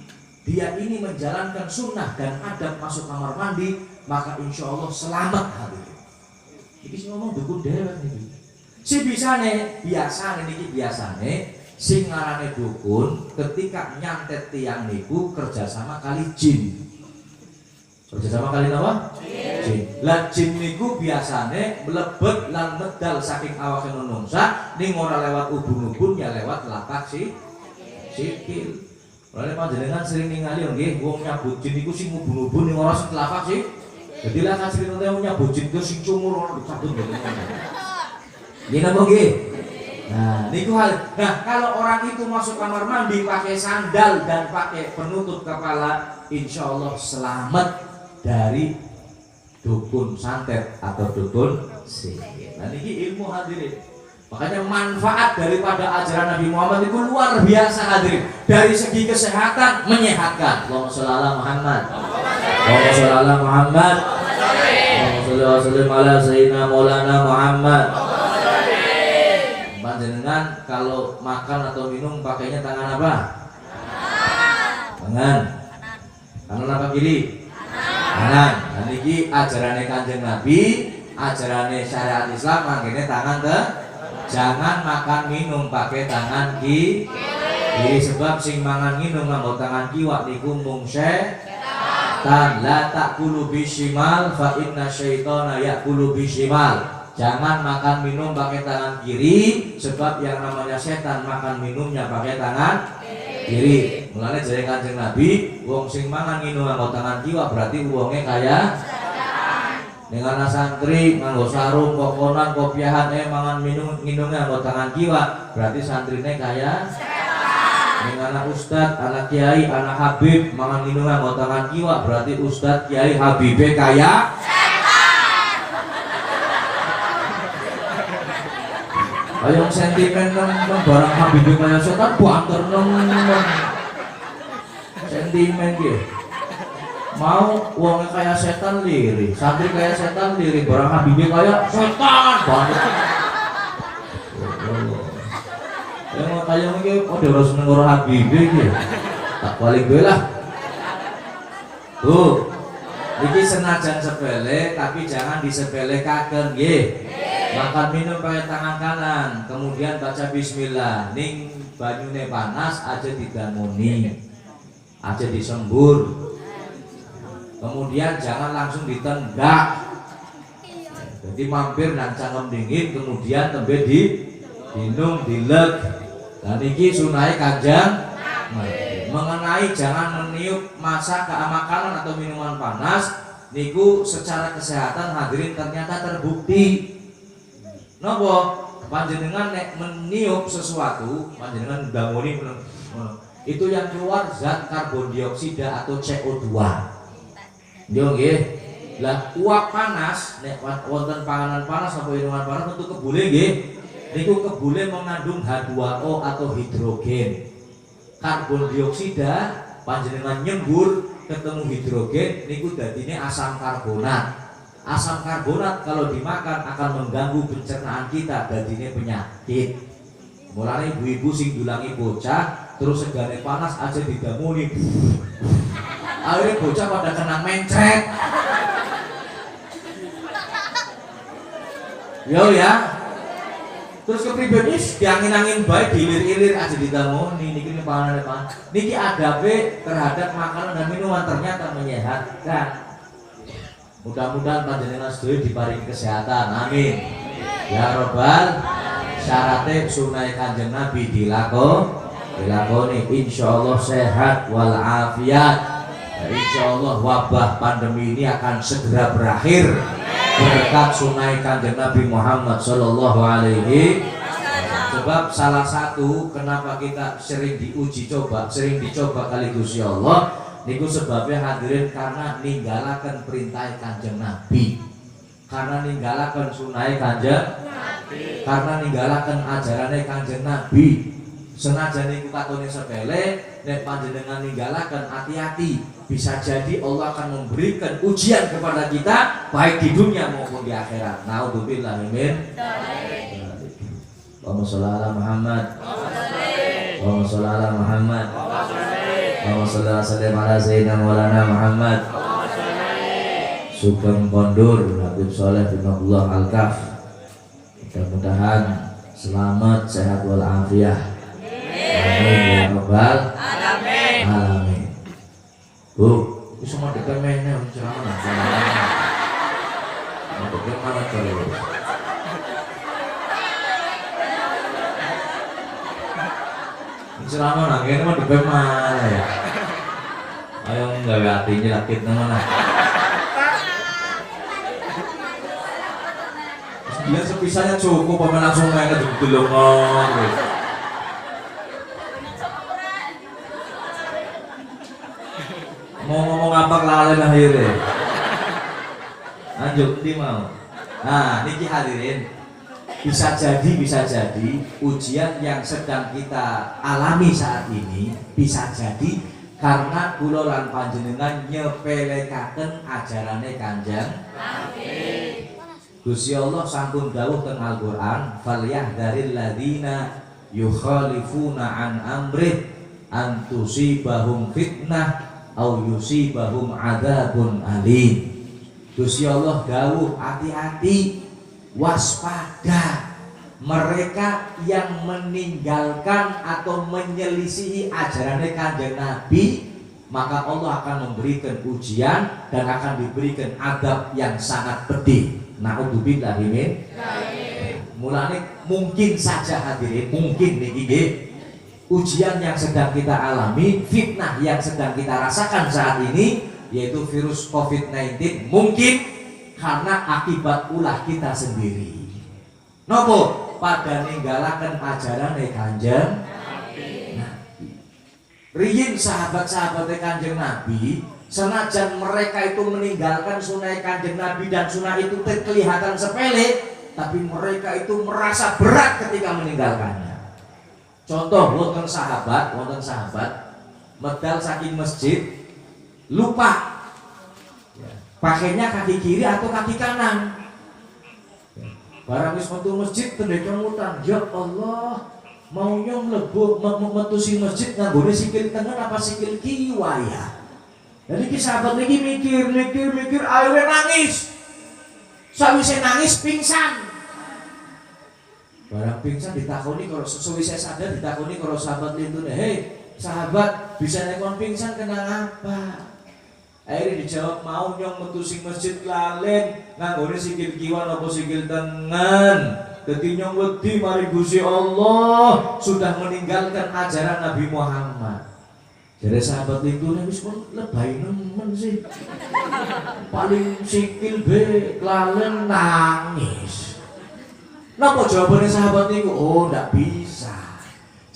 dia ini menjalankan sunnah dan adab masuk kamar mandi, maka insya Allah selamat hadirin. Iki ngomong dukun dewek niki. Si biasane sing ngarane dukun ketika nyantet tiang niku kerjasama kali jin. Kerjasama kali apa? Jin. Lah jin niku biasane mlebet lan medal saking awake manungsa ning ora lewat ubun-ubun ya lewat lapak sikil. Oleh panjenengan sering ningali nggih wong nyabut jin niku sing ubun-ubun ning ora sing lapak sih. Jadi lah kasih nonton nyabut jin ke sing cumur orang dicabut gitu. Ini apa nggih? Nah, niku hal. Nah, kalau orang itu masuk kamar mandi pakai sandal dan pakai penutup kepala, insya Allah selamat dari dukun santet atau dukun sihir. Nah ini ilmu hadirin. Makanya manfaat daripada ajaran Nabi Muhammad itu luar biasa hadirin. Dari segi kesehatan menyehatkan. Allahumma sholli ala Muhammad. Allahumma sholli ala Muhammad. Allahumma sholli ala sayyidina Maulana Muhammad. Panjenengan kalau makan atau minum pakainya tangan apa? Tangan. Kanan apa kiri? Kanan. Dan ini ajarannya Kanjeng Nabi, ajarannya syariat Islam, makanya tangan ke. Jangan makan minum pakai tangan kiri. Sebab sing mangan minum nganggo tangan kiwa niku mung setan. La takulu bishimal fa inna syaitana yakulu bishimal. Jangan makan minum pakai tangan kiri, sebab yang namanya setan makan minumnya pakai tangan kiri. Mulane jare Kanjeng Nabi, wong sing mangan minum nganggo tangan kiwa berarti wonge kaya dengan santri nganggo sarung kokonan kopiahan mangan minumnya nganggo tangan kiwa berarti santrine kaya dengan anak ustad, anak kiai, anak habib mangan minumnya nganggo tangan kiwa berarti ustad, kiai, habibe kaya ayo sentimen nang barang habibe kaya setan banter nang sentimen gitu. Mau uangnya kayak setan liri, santri kayak setan liri, barang habibnya kayak setan banget. Yang mau kayak mungkin, oh dia harus nengor habibnya gitu. Tak balik gue lah. Tuh, ini senajan sepele, tapi jangan disepelekaken, ye. Makan minum pakai tangan kanan, kemudian baca Bismillah. Ning banyune panas aja didamoni, aja disembur. Kemudian jangan langsung ditenggak. Jadi mampir nang cangkem dingin, kemudian tembe dinung dileg. Dan iki sunai Kanjeng mengenai jangan meniup masa makanan atau minuman panas. Niku secara kesehatan hadirin ternyata terbukti. Nopo panjenengan nek meniup sesuatu, panjenengan bangunin itu yang keluar zat karbon dioksida atau CO2. Yo nggih. Lah uap panas nek wonten panganan panas atau minuman panas tentu kebule nggih. Niku kebule mengandung H2O atau hidrogen. Karbon dioksida panjenengan nyembur ketemu hidrogen niku dadine asam karbonat. Asam karbonat kalau dimakan akan mengganggu pencernaan kita, dadine penyakit. Mulane ibu-ibu sing dulangi bocah terus segane panas aja didamuni. Akhirnya bocah pada kena mencret. Yo ya. Terus kepribadi diangin-angin baik diilir-ilir aja didamoni. Niki panganan niki adabe terhadap makanan dan minuman ternyata menyehatkan. Mudah-mudahan panjenengan sedaya diparingi kesehatan. Amin. Ya Rabbal syaratnya sunai Kanjeng Nabi dilakoni insyaallah sehat walafiat. Insya Allah wabah pandemi ini akan segera berakhir berkat sunai Kanjeng Nabi Muhammad Sallallahu Alaihi. Sebab salah satu kenapa kita sering dicoba kali Gusti Allah niku sebabnya hadirin karena ninggalaken perintah Kanjeng Nabi, karena ninggalaken sunai Kanjeng Nabi, karena ninggalaken ajarannya Kanjeng Nabi. Senajan niku katone sepele, nek panjenengan ninggalaken hati-hati, bisa jadi Allah akan memberikan ujian kepada kita baik di dunia maupun di akhirat. Naudzubillah min dzalik. Allahumma sholli ala Muhammad. Allahumma sholli ala Muhammad. Allahumma sholli ala sayyidina Maulana Muhammad. Sugeng Kondur Habib Soleh bin Abdullah Al-Kaf. Mudah-mudahan selamat, sehat walafiat. Amin ya rabbal alamin. Bu, itu semua dekat mainnya ceramah nanti. Dekat mana terus? Ceramah nanti ini mah dekat mana ya? Ayo nggak hatinya lakit mana? Dia sepisahnya cukup, pemain langsung main ke dulu. Mau ngomong apa kelalen akhirnya? Nganjuk ndi mau. Nah, niki hadirin, bisa jadi ujian yang sedang kita alami saat ini bisa jadi karena kula lan panjenengan nyepelekaken ajarane Kanjeng Nabi. Gusti Allah sampun dawuh teng Al-Qur'an, "Falyahdharil ladzina yukhalifuna an amrih an tusibahum fitnah aw yusibahum adzabun alim." Gusti Allah dawuh, hati-hati, waspada mereka yang meninggalkan atau menyelisihi ajaran Kanjeng Nabi, maka Allah akan memberikan ujian dan akan diberikan adab yang sangat pedih. Na'udzubillah min. Mulane mungkin saja hadirin, mungkin niki nggih, ujian yang sedang kita alami, fitnah yang sedang kita rasakan saat ini, yaitu virus COVID-19, mungkin karena akibat ulah kita sendiri. Nopo? Pada ninggalaken ajaran Kanjeng Nabi. Riyin sahabat-sahabat Kanjeng Nabi, senajan mereka itu meninggalkan sunnah Kanjeng Nabi dan sunnah itu kelihatan sepele, tapi mereka itu merasa berat ketika meninggalkannya. Contoh, wonten sahabat medal saking masjid lupa pakainya kaki kiri atau kaki kanan. Barang wis metu masjid tendeke ngutang, ya Allah, maunya mlebu metu si masjid nganggone sikil tengah apa sikil kiwa ya. Jadi ki sahabat niki mikir, akhirnya nangis. Sawise nangis pingsan. Barang pingsan ditakoni karo sawise sadar ditakoni karo sahabat lintune, "Hei, sahabat, bisa nekon pingsan kena apa?" Akhirnya dijawab, mau nyong metu sing masjid lalen nganggone sikil kiwa napa sikil tengen. Dadi nyong wedi mari Gusti Allah sudah meninggalkan ajaran Nabi Muhammad. Jadi sahabat itu wis pun lebay nemen sih. Paling sikil be lalen nangis. Napa jawabannya sahabat itu? Oh, ndak bisa.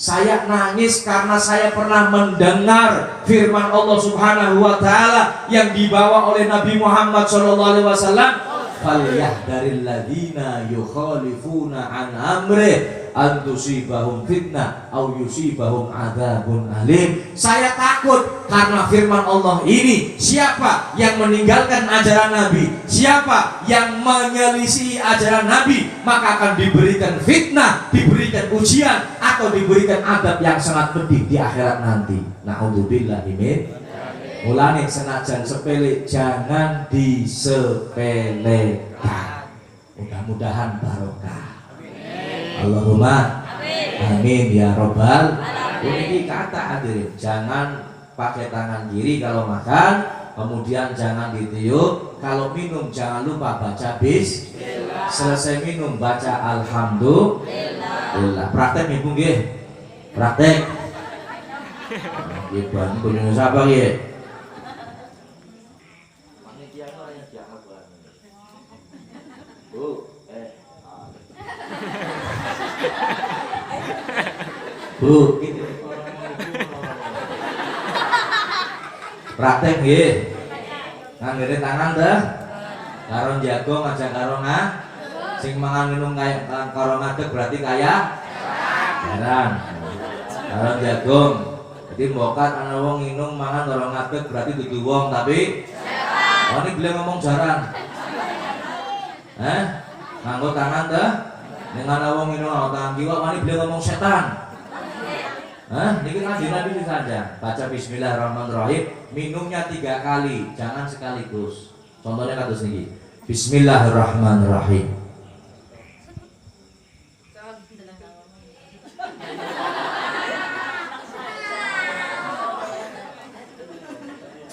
Saya nangis karena saya pernah mendengar firman Allah Subhanahu wa taala yang dibawa oleh Nabi Muhammad sallallahu alaihi wasallam, "Falyahdharil ladzina yukhalifuna an amrih an tusibahum fitnah aw yusibahum adzabun alim." Saya takut karena firman Allah ini, siapa yang meninggalkan ajaran Nabi, siapa yang menyelisih ajaran Nabi, maka akan diberikan fitnah, diberikan ujian, atau diberikan adab yang sangat pedih di akhirat nanti. Na'udzubillah min. Mulane senajan sepele jangan disepelekan. Mudah-mudahan barokah. Allahumma amin ya robbal. Ini kata hadirin, jangan pakai tangan kiri kalau makan, kemudian jangan ditiup, kalau minum jangan lupa baca bismillah, selesai minum baca alhamdulillah. Praktek ibu nggih, praktek. Nggih ban punya siapa nggih? Bu, gitu. Praktek nggih. Nganggere tangan teh. Karo jago ngajak karo sing mangan minum kaya karo ngadeg berarti kaya jarang. Karo jagung. Jadi mbokat ana wong minum mangan karo ngadeg berarti dudu wong tapi oh ini beliau ngomong jarang. Nganggo tangan teh. Ning ana wong minum tangan kiwa wani beliau ngomong setan. Niki ngaji Nabi saja. Baca bismillahirrahmanirrahim, minumnya 3 kali, jangan sekaligus. Contohnya kados niki. Bismillahirrahmanirrahim.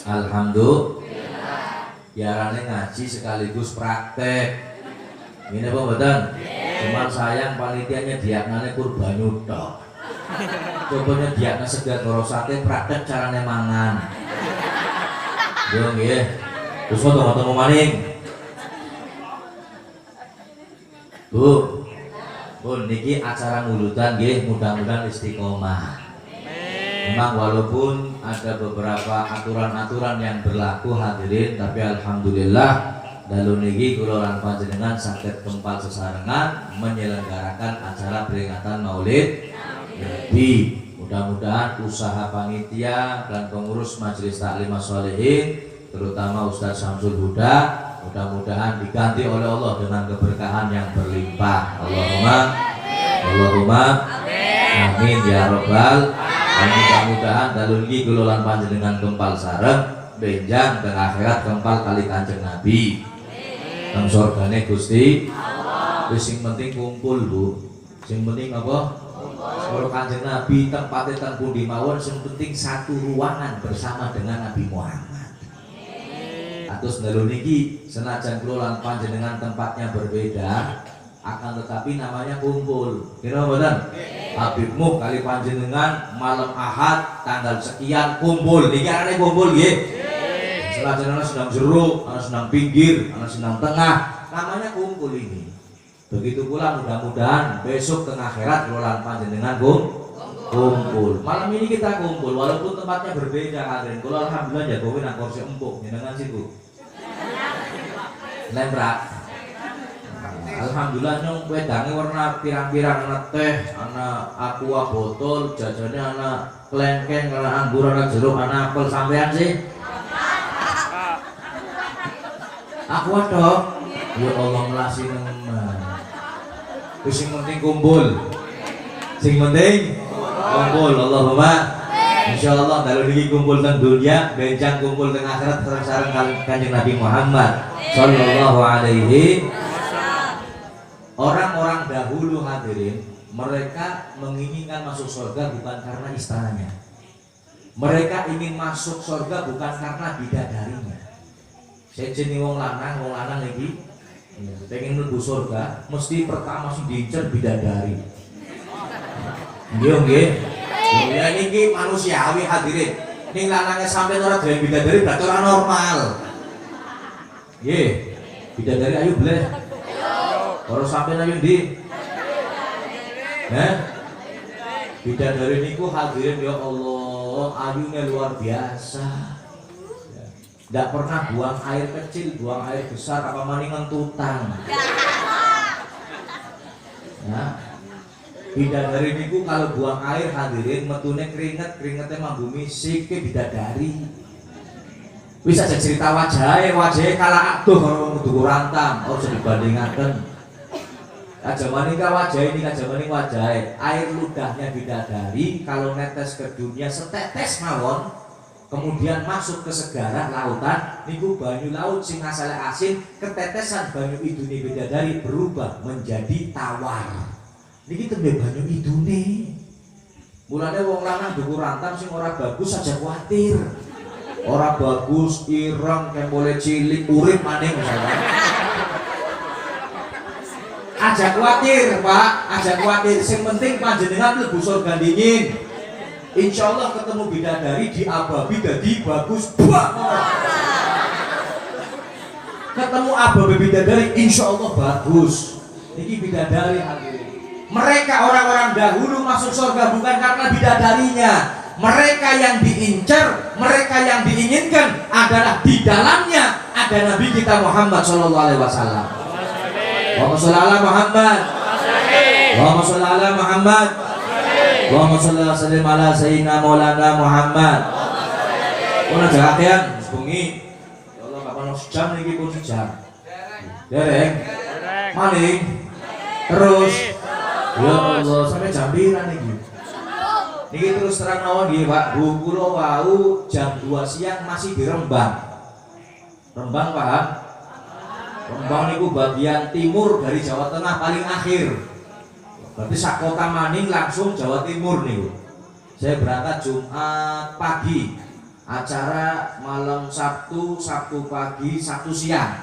Alhamdulillah. Biarane ngaji sekaligus praktek. Ini apa mboten? Cuman sayang panitianya diaknane kurban tok. Cobanya diakna segar karo sate, praktek carane mangan. Yo nggih. Terus foto-foto maning. Bu. Pun niki acara ngulutan nggih, mudah-mudahan istiqomah. Memang walaupun ada beberapa aturan-aturan yang berlaku hadirin, tapi alhamdulillah dalu niki kula lan panjenengan saged kempal sesarengan menyelenggarakan acara peringatan Maulid Nabi. Mudah-mudahan usaha panitia dan pengurus Majelis Taklim Sholihin terutama Ustadz Syamsul Huda mudah-mudahan diganti oleh Allah dengan keberkahan yang berlimpah. Allahumma amin ya robbal. Dan mudah-mudahan dalu niki kula lan panjenengan kempal sareng benjang teng akhirat kempal kali Kanjeng Nabi. Nang surgane Gusti Allah. Wis sing penting kumpul, Bu. Sing penting apa? Kalau Kanjeng Nabi tempatnya teng pundi mawon, sing penting satu ruangan bersama dengan Nabi Muhammad. Atus dalu niki senajan kula lan panjenengan tempatnya berbeda, akan tetapi namanya kumpul. Kira mboten? Habibmu kali panjenengan malam Ahad tanggal sekian kumpul. Niki arane kumpul nggih. Senajan ana sedang jero, ana sedang pinggir, ana sedang tengah, namanya kumpul ini. Begitu pula mudah-mudahan besok tengah akhirat kula panjenengan kumpul. Malam ini kita kumpul walaupun tempatnya berbeda kalian. Kula alhamdulillah jagoin nang kursi empuk jenengan situ. Lembrak. Alhamdulillah nyong wedange warna pirang-pirang ana teh, ana aqua botol, jajane ana klengkeng, ana anggur, ana jeruk, ana apel sampean sih. Aku adok, ya Allah melasi nemen. Sing penting kumpul, sing penting kumpul. Allahumma, insyaallah dalu niki kumpul teng dunia, benjang kumpul teng akhirat sareng Kanjeng Nabi Muhammad sallallahu alaihi. Orang-orang dahulu hadirin, mereka menginginkan masuk surga bukan karena istananya. Mereka ingin masuk surga bukan karena bidadarinya. Sejene wong lanang iki pengen mlebu surga, mesti pertama sing diincer bidadari. Nggih. Ya niki manusiawi hadirin. Ning lanange sampeyan ora duwe bidadari berarti ora normal. Nggih. Bidadari ayo bleh. Ora sampeyan ayo ndi? Bidadari niku hadirin ya Allah, ayune luar biasa. Tidak pernah buang air kecil, buang air besar, apa maning ngentutang. Ya. Bidadari niku kalau buang air hadirin metune keringetnya mambumi sikke bidadari. Bisa aja cerita wajahnya kalah aduh kalau kudu rantam, harus dibandingkan. Kajamaning wajah ini kajamaning wajah. Air ludahnya bidadari kalau netes ke dunia setetes mawon, kemudian masuk ke segara lautan niku banyu laut sing asale asin ketetesan banyu idune bidadari berubah menjadi tawar. Niki tembe banyu idune. Mulane wong lanang duku rantam sing ora bagus aja kuatir. Ora bagus ireng kembole cilik urip maning misalkan. Aja kuatir, Pak, aja kuatir. Sing penting panjenengan mlebu surga dingin. Insyaallah ketemu bidadari di ababi dadi bagus buah. Ketemu ababi bidadari insyaallah bagus. Niki bidadari hadirin. Mereka orang-orang dahulu masuk surga bukan karena bidadarinya. Mereka yang diincar, mereka yang diinginkan adalah di dalamnya ada Nabi kita Muhammad sallallahu alaihi wasallam. Allahumma shalli ala Muhammad. Allahumma shalli ala Muhammad. Allahumma shalli wa sallim ala sayyidina Maulana Muhammad. Ono jagakean bengi. Ya Allah kapan sejam niki pun sejam. Dereng. Maning. Terus. Ya Allah sampai jam pirang niki? Niki terus terang mawon nggih Pak. Bu kula wau jam 2 siang masih di Rembang. Rembang paham? Rembang niku bagian timur dari Jawa Tengah paling akhir. Berarti sak kota maning langsung Jawa Timur nih. Saya berangkat Jumat pagi, acara malam Sabtu pagi, Sabtu siang.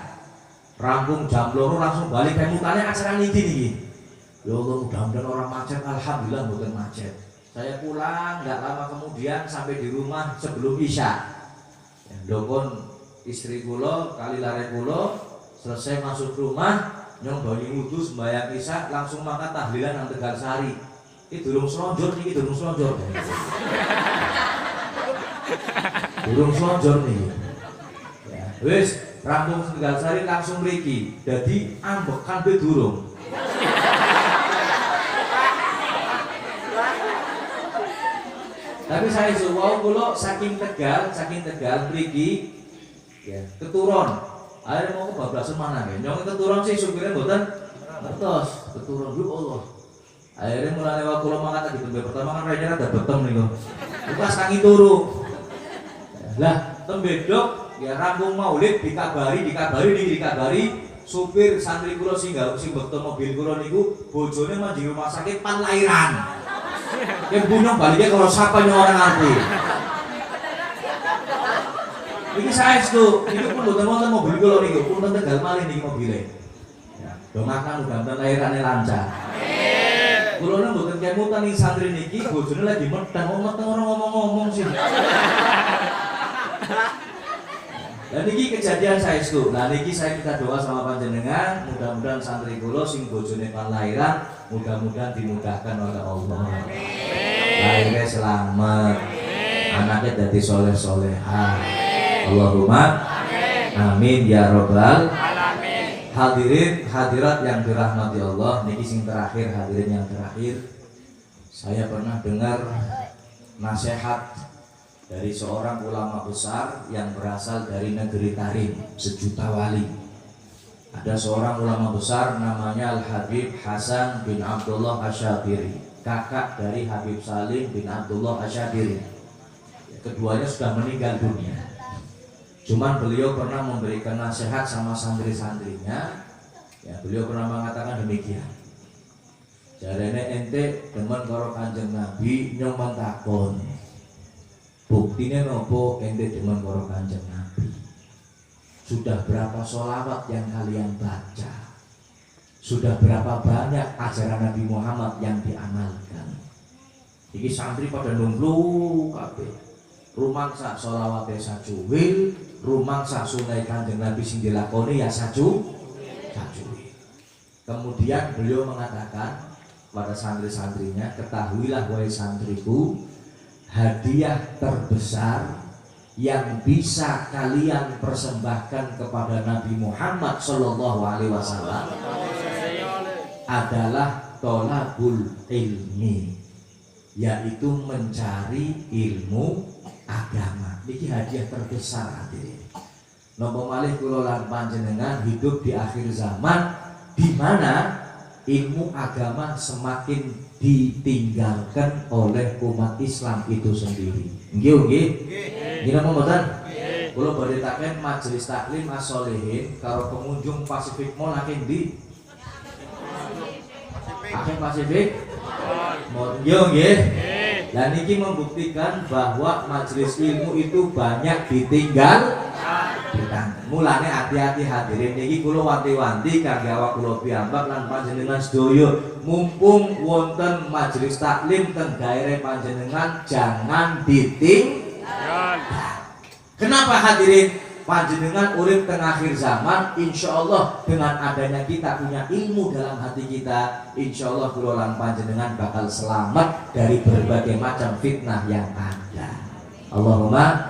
Rampung jam 2 langsung balik pemutane acara niki niki. Ya Allah mudah-mudahan orang macet, alhamdulillah bukan macet. Saya pulang nggak lama kemudian sampai di rumah sebelum Isya. Dokon istri kula kali lare kula selesai masuk rumah nyong banyu wudu sembahyang Isya langsung makan tahlilan nang Tegal Sari. Iki durung slonjor niki durung slonjor. Durung slonjor niki. Ya, wis rampung Tegalsari langsung mriki. Dadi ambekan pe durung. Tapi saya suwau kula saking Tegal mriki ya keturun. Akhirnya mau kebablasan mana ya? Nyong keturun sih supirnya mboten ngertos, keturun dulu Allah. Akhirnya mulai waktu kula mangkat di tembe pertama kan rayanya ada betem niku. Pas tangi turu. Lah tembedok ya rampung maulid dikabari supir santri kula sing bekto mobil kula niku bojone manjing rumah sakit pan lahiran. Yang bunuh baliknya kalau siapa orang ngerti. Ini saya itu pun bukan mobil kalau nih, pun Tegal malih nih mobilnya. Doakan mudah-mudahan lahirannya lancar. Kalau nih bukan kayak mutan nih santri niki, bojone lagi meteng orang ngomong sih. Dan niki kejadian saya itu. Nah niki saya minta doa sama panjenengan, mudah-mudahan santri kula sing bojone pan lahiran, mudah-mudahan dimudahkan oleh Allah. Lahirnya selamat, anaknya jadi soleh-solehah. Allahumma amin ya robbal alamin. Hadirin hadirat yang dirahmati Allah, niki sing terakhir, hadirin yang terakhir. Saya pernah dengar nasihat dari seorang ulama besar yang berasal dari negeri Tarim, sejuta wali. Ada seorang ulama besar namanya Al-Habib Hasan bin Abdullah Asy'abiri, kakak dari Habib Salim bin Abdullah Asy'abiri. Keduanya sudah meninggal dunia. Cuman beliau pernah memberikan nasihat sama santri-santrinya. Ya, beliau pernah mengatakan demikian. Jarene ente demen karo Kanjeng Nabi nyong takon. Buktinya nopo ente demen karo Kanjeng Nabi? Sudah berapa sholawat yang kalian baca? Sudah berapa banyak ajaran Nabi Muhammad yang diamalkan? Iki santri pada nunggu kabeh. Rumangsa sholawate sacuwil, rumangsa sunai Kanjeng Nabi sing dilakoni ya sacuwil. Kemudian beliau mengatakan pada santri-santrinya, ketahuilah wahai santriku, hadiah terbesar yang bisa kalian persembahkan kepada Nabi Muhammad Sallallahu Alaihi Wasallam adalah tolabul ilmi, yaitu mencari ilmu agama. Niki hadiah terbesar hadirin. Nopo malih kula lan panjenengan hidup di akhir zaman di mana ilmu agama semakin ditinggalkan oleh umat Islam itu sendiri. Nggih nggih. Nggih napa mboten? Kula badhe taken majelis taklim as-sholihin karo pengunjung Pacific Mall aking ndi? Aking Pacific Mall. Nggih. Dan ini membuktikan bahwa majelis ilmu itu banyak ditinggal. Mulane hati-hati hadirin niki kula wanti-wanti kangge awak kula piyambak lan panjenengan sedaya, mumpung wonten majelis taklim teng daerah panjenengan jangan ditinggal. Kenapa hadirin? Panjenengan urip teng akhir zaman, insyaallah dengan adanya kita punya ilmu dalam hati kita, insyaallah kula lan panjenengan bakal selamat dari berbagai macam fitnah yang ada. Allahumma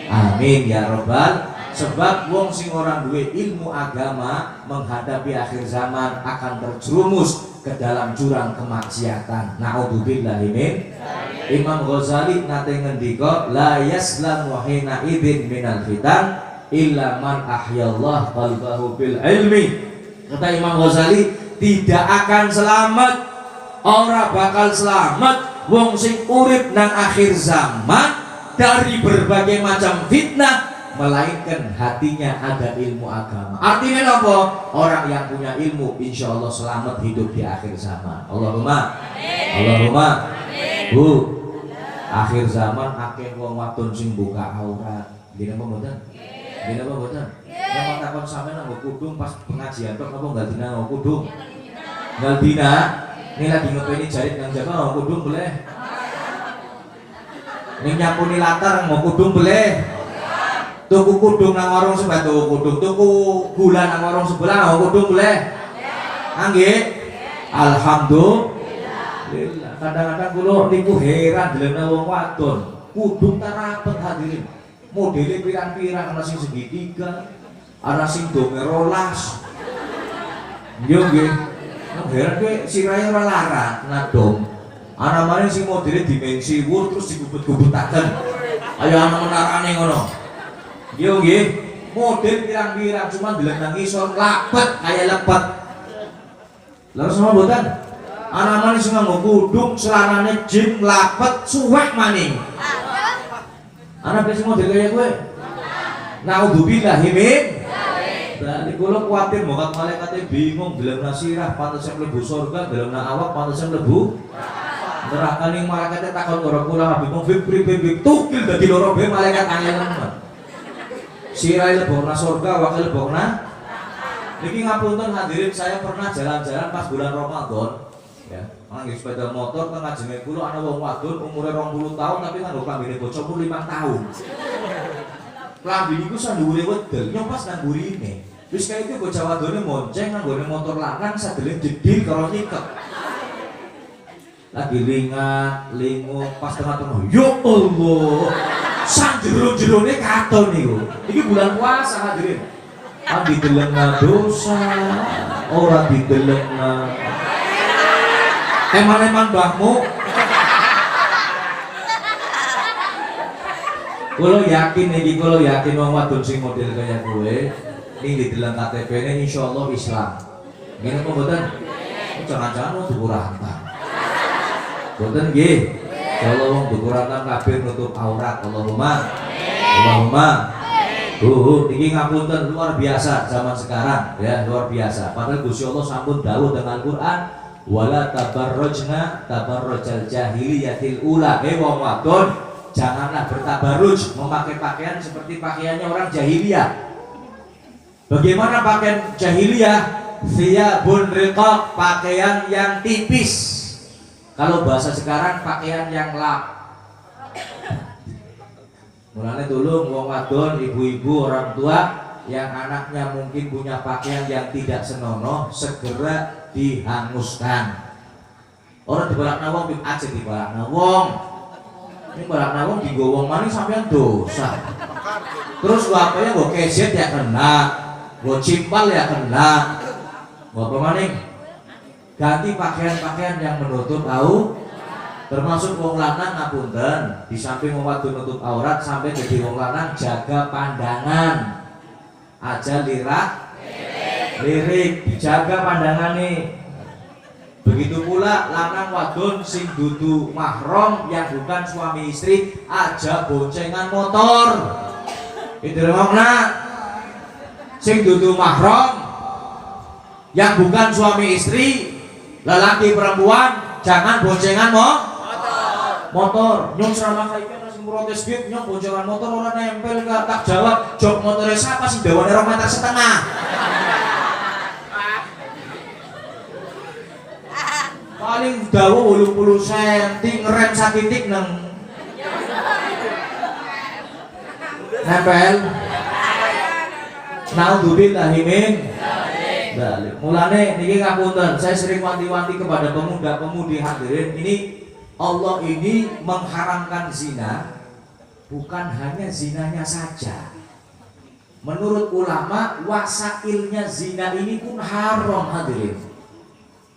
amin ya robbal. Sebab wong sing orang duwe ilmu agama menghadapi akhir zaman akan terjerumus ke dalam jurang kemaksiatan. Na'udzubillahi min. Imam Ghazali nate ngendika la yaslamu hina idzin minal fitan illa man ahyallah qalbahu bil ilmi. Kata Imam Ghazali, tidak akan selamat, ora bakal selamat wong sing urip nang akhir zaman dari berbagai macam fitnah melainkan hatinya ada ilmu agama. Artinya apa? Orang yang punya ilmu insya Allah selamat hidup di akhir zaman. Allahumma amin. Allahumma amin. Bu, akhir zaman akeh wong wadon sing buka aurat. Gini apa mboten? Gini apa mboten? Yang takon sampean nang kudung pas pengajian tok apa enggak dina nang kudung? Enggak dina. Ini lagi ngepeni jarit nang jaga nang kudung boleh. Ning nyapuni latar mau kudung boleh. Tuku kudung nang warung sebelah tuku kudung, tuku gula nang warung sebelah nang kudung boleh? Nggih. Alhamdulillah. Kadang-kadang kula niku heran delena wong wadon, kudung ta rapet hadirin. Modele pirang-pirang ana sing segitiga, ana sing donge 12. Yo nggih. Nang heran kowe sirahe ora larat nadom. Ana maneh sing modele dimensi wur terus digubet-gubetaken. Ayo ana menarane ngono. Yo nggih. Model pirang-pirang cuma deleng nang ngisor lapet kaya lepet. Lalu sama mboten? Ana maneh sing nganggo kudung selarane jin lapet suwek maning. Ana sing model kaya kowe. Naudzubillah min. Berarti kula kuwatir mokat malaikate bingung deleng nasirah pantes mlebu surga, deleng awak pantes mlebu neraka. Ning malaikate takon karo kula habib pripun tukil dadi loro be malaikat angel. Sirahe lebokna surga, wakil lebokna. Niki ngapunten hadirin, saya pernah jalan-jalan pas bulan Ramadan ya. Ngangge sepeda motor teng ngajenge kula ana wong wadon umure 20 tahun tapi nganggo klambine bocah 5 tahun. Klambi niku sandhuwure wedel, nyopas nang burine. Wis kaya iki bocah wadone monceng nganggone motor lanang sadele jedil karo nyiket. Lagi lingut pas tengah-tengah. Ya Allah. Sak jero-jerone katon niku. Iki bulan puasa hadirin. Abi delengna dosa, ora didelengna. Eman-eman mbahmu. Kulo yakin iki, kulo yakin wong wadon sing model kaya kowe ning dideleng KTP-ne insyaallah Islam. Ngene apa mboten? Jangan-jangan wong tuku rantang. Mboten nggih. Kalau wong tuku rantang kabeh nutup aurat. Allahumma. Ini ngapunten luar biasa zaman sekarang ya, luar biasa. Padahal Gusti Allah sampun dawuh dengan Quran, wala tabarrujna tabarrujal jahiliyatil ula. Wong wadon janganlah bertabarruj, memakai pakaian seperti pakaiannya orang jahiliyah. Bagaimana pakaian jahiliyah? Thiyabun riqaq, pakaian yang tipis. Kalau bahasa sekarang pakaian yang lap. Mulane tulung wong wadon, ibu-ibu, orang tua yang anaknya mungkin punya pakaian yang tidak senonoh, segera dihanguskan. Orang dibalakna wong aja dibalakna wong. Ini balakna wong dienggo wong maning sampean dosa. Terus gua apanya gua keset ya kena, gua cimpal ya kena. Gua apa maning? Ganti pakaian-pakaian yang menutup termasuk wong lanang ngapunten, di samping wong wadon nutup aurat sampai jadi wong lanang jaga pandangan. Aja lirik, dijaga pandangane. Begitu pula lanang wadon sing dudu mahram yang bukan suami istri aja boncengan motor. Itu makna sing dudu mahram yang bukan suami istri, lelaki perempuan jangan boncengan motor. Nyong selama kayak ana sing protes bib nyong boncengan motor ora nempel ke tak jawab jok motore siapa sih dawane 2,5 meter. Paling dawa 80 cm ngerem sakitik nang nempel. Naudzubillah min. Mulane niki ngapunten, saya sering wanti-wanti kepada pemuda-pemudi hadirin, ini Allah ini mengharamkan zina, bukan hanya zinanya saja. Menurut ulama, wasailnya zina ini pun haram hadirin.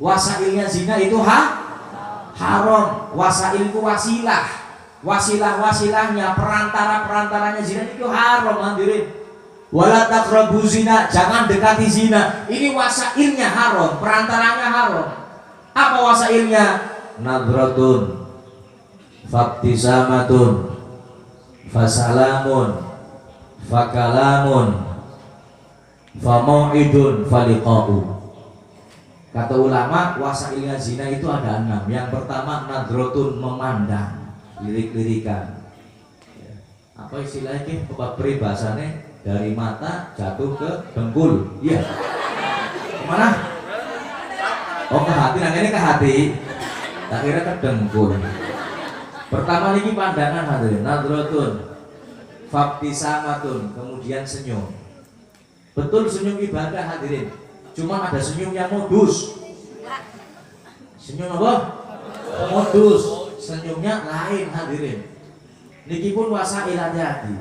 Wasailnya zina itu haram. Wasail itu wasilah. Wasilah-wasilahnya, perantara-perantaranya zina itu haram hadirin. Wala taqrabu zina, jangan dekati zina. Ini wasailnya haram, perantaranya haram. Apa wasailnya? Nadratun, fabtisamatun, fasalamun, fakalamun, famau'idun, faliqa'u. Kata ulama, wasailnya zina itu ada 6. Yang pertama nadratun, memandang, lirik-lirikan. Apa istilahnya? Peribahasanya dari mata jatuh ke dengkul. Iya. Kemana? Oh ke hati, nah ini ke hati. Akhirnya ke dengkul. Pertama lagi pandangan hadirin, nadratun, fabtisamatun, kemudian senyum. Betul senyum ibadah hadirin. Cuma ada senyum yang modus. Senyum apa? Modus. Senyumnya lain hadirin. Niki pun wasail hati-hati.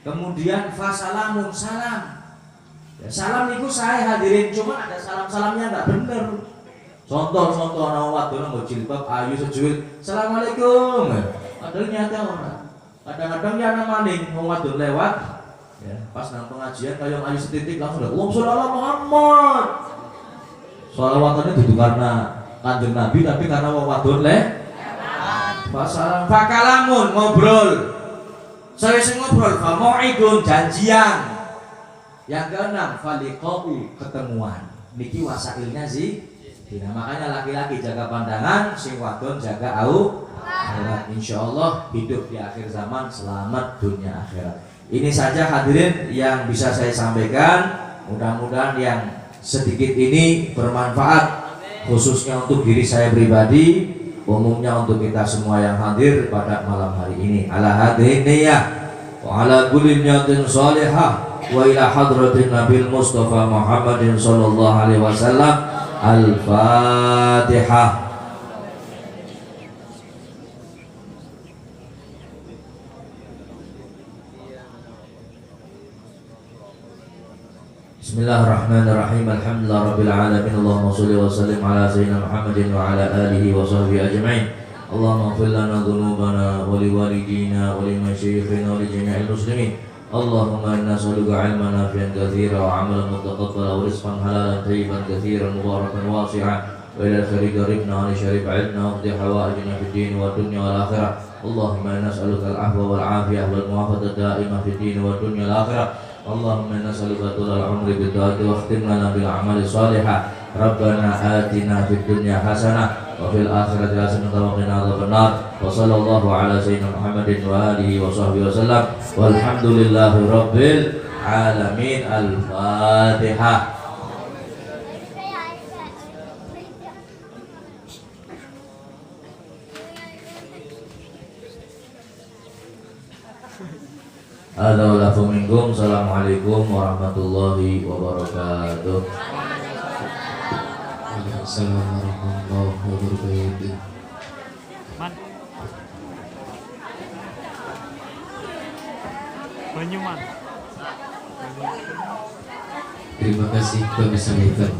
Kemudian fasalamun, salam. Ya, salam niku saya hadirin, cuma ada salam-salamnya nggak bener. Contoh ana wadon nggo jilbab ayu sejuwit. Assalamualaikum. Padahal nyata orang. Kadang-kadang ya ana maning wong wadon lewat. Ya, pas nang pengajian kaya ayu setitik langsung Allahumma sholli ala Muhammad. Shalawatannya dudu karena Kanjeng Nabi tapi karena wong wadon Fasalam fakalamun ngobrol. Saya ngobrol fa mau'idun janjian. Yang keenam faliqau ketemuan. Niki wasailnya sih. Nah, makanya laki-laki jaga pandangan, sing wadon jaga akhirat. Insyaallah hidup di akhir zaman selamat dunia akhirat. Ini saja hadirin yang bisa saya sampaikan. Mudah-mudahan yang sedikit ini bermanfaat khususnya untuk diri saya pribadi, umumnya untuk kita semua yang hadir pada malam hari ini. Ala hadhihi niyyah wa ala kulli niyatin shalihah wa ila hadratin Nabil Mustafa Muhammadin sallallahu alaihi wasallam. Al-Fatihah. Bismillahirrahmanirrahim. Alhamdulillah rabbil alamin. Allahumma shalli wa sallim ala sayyidina Muhammadin wa ala alihi wa sahbihi ajma'in. Allahumma ighfir lana dhunubana wa liwalidina wa limasyayikhina wa li jami'il muslimin. Allahumma inna nas'aluka 'ilman nafi'an katsiran wa 'amalan mutaqabbalan wa rizqan halalan thayyiban katsiran mubarakan wasi'an wa ila khairin qaribna wa syarif 'ilna wa qdi hawaijna fid din wa dunya wal akhirah. Allahumma inna nas'aluka al-'afwa wal 'afiyah wal muwafaqata da'imah fid din wa dunya wal akhirah. Allahumma inna nas'aluka tulal 'umri bid ta'ati wa khtim lana bil a'mali shalihah. Rabbana atina fid dunya hasanah wa fil akhirati hasanatan wa qina adzabannar. Wa sallallahu ala sayyidina Muhammadin wa alihi wa sahbihi wasallam. Walhamdulillahi rabbil alamin. Al-Fatihah. Assalamualaikum warahmatullahi wabarakatuh. Assalamualaikum warahmatullahi wabarakatuh. Banyuman. Terima kasih kami sampaikan.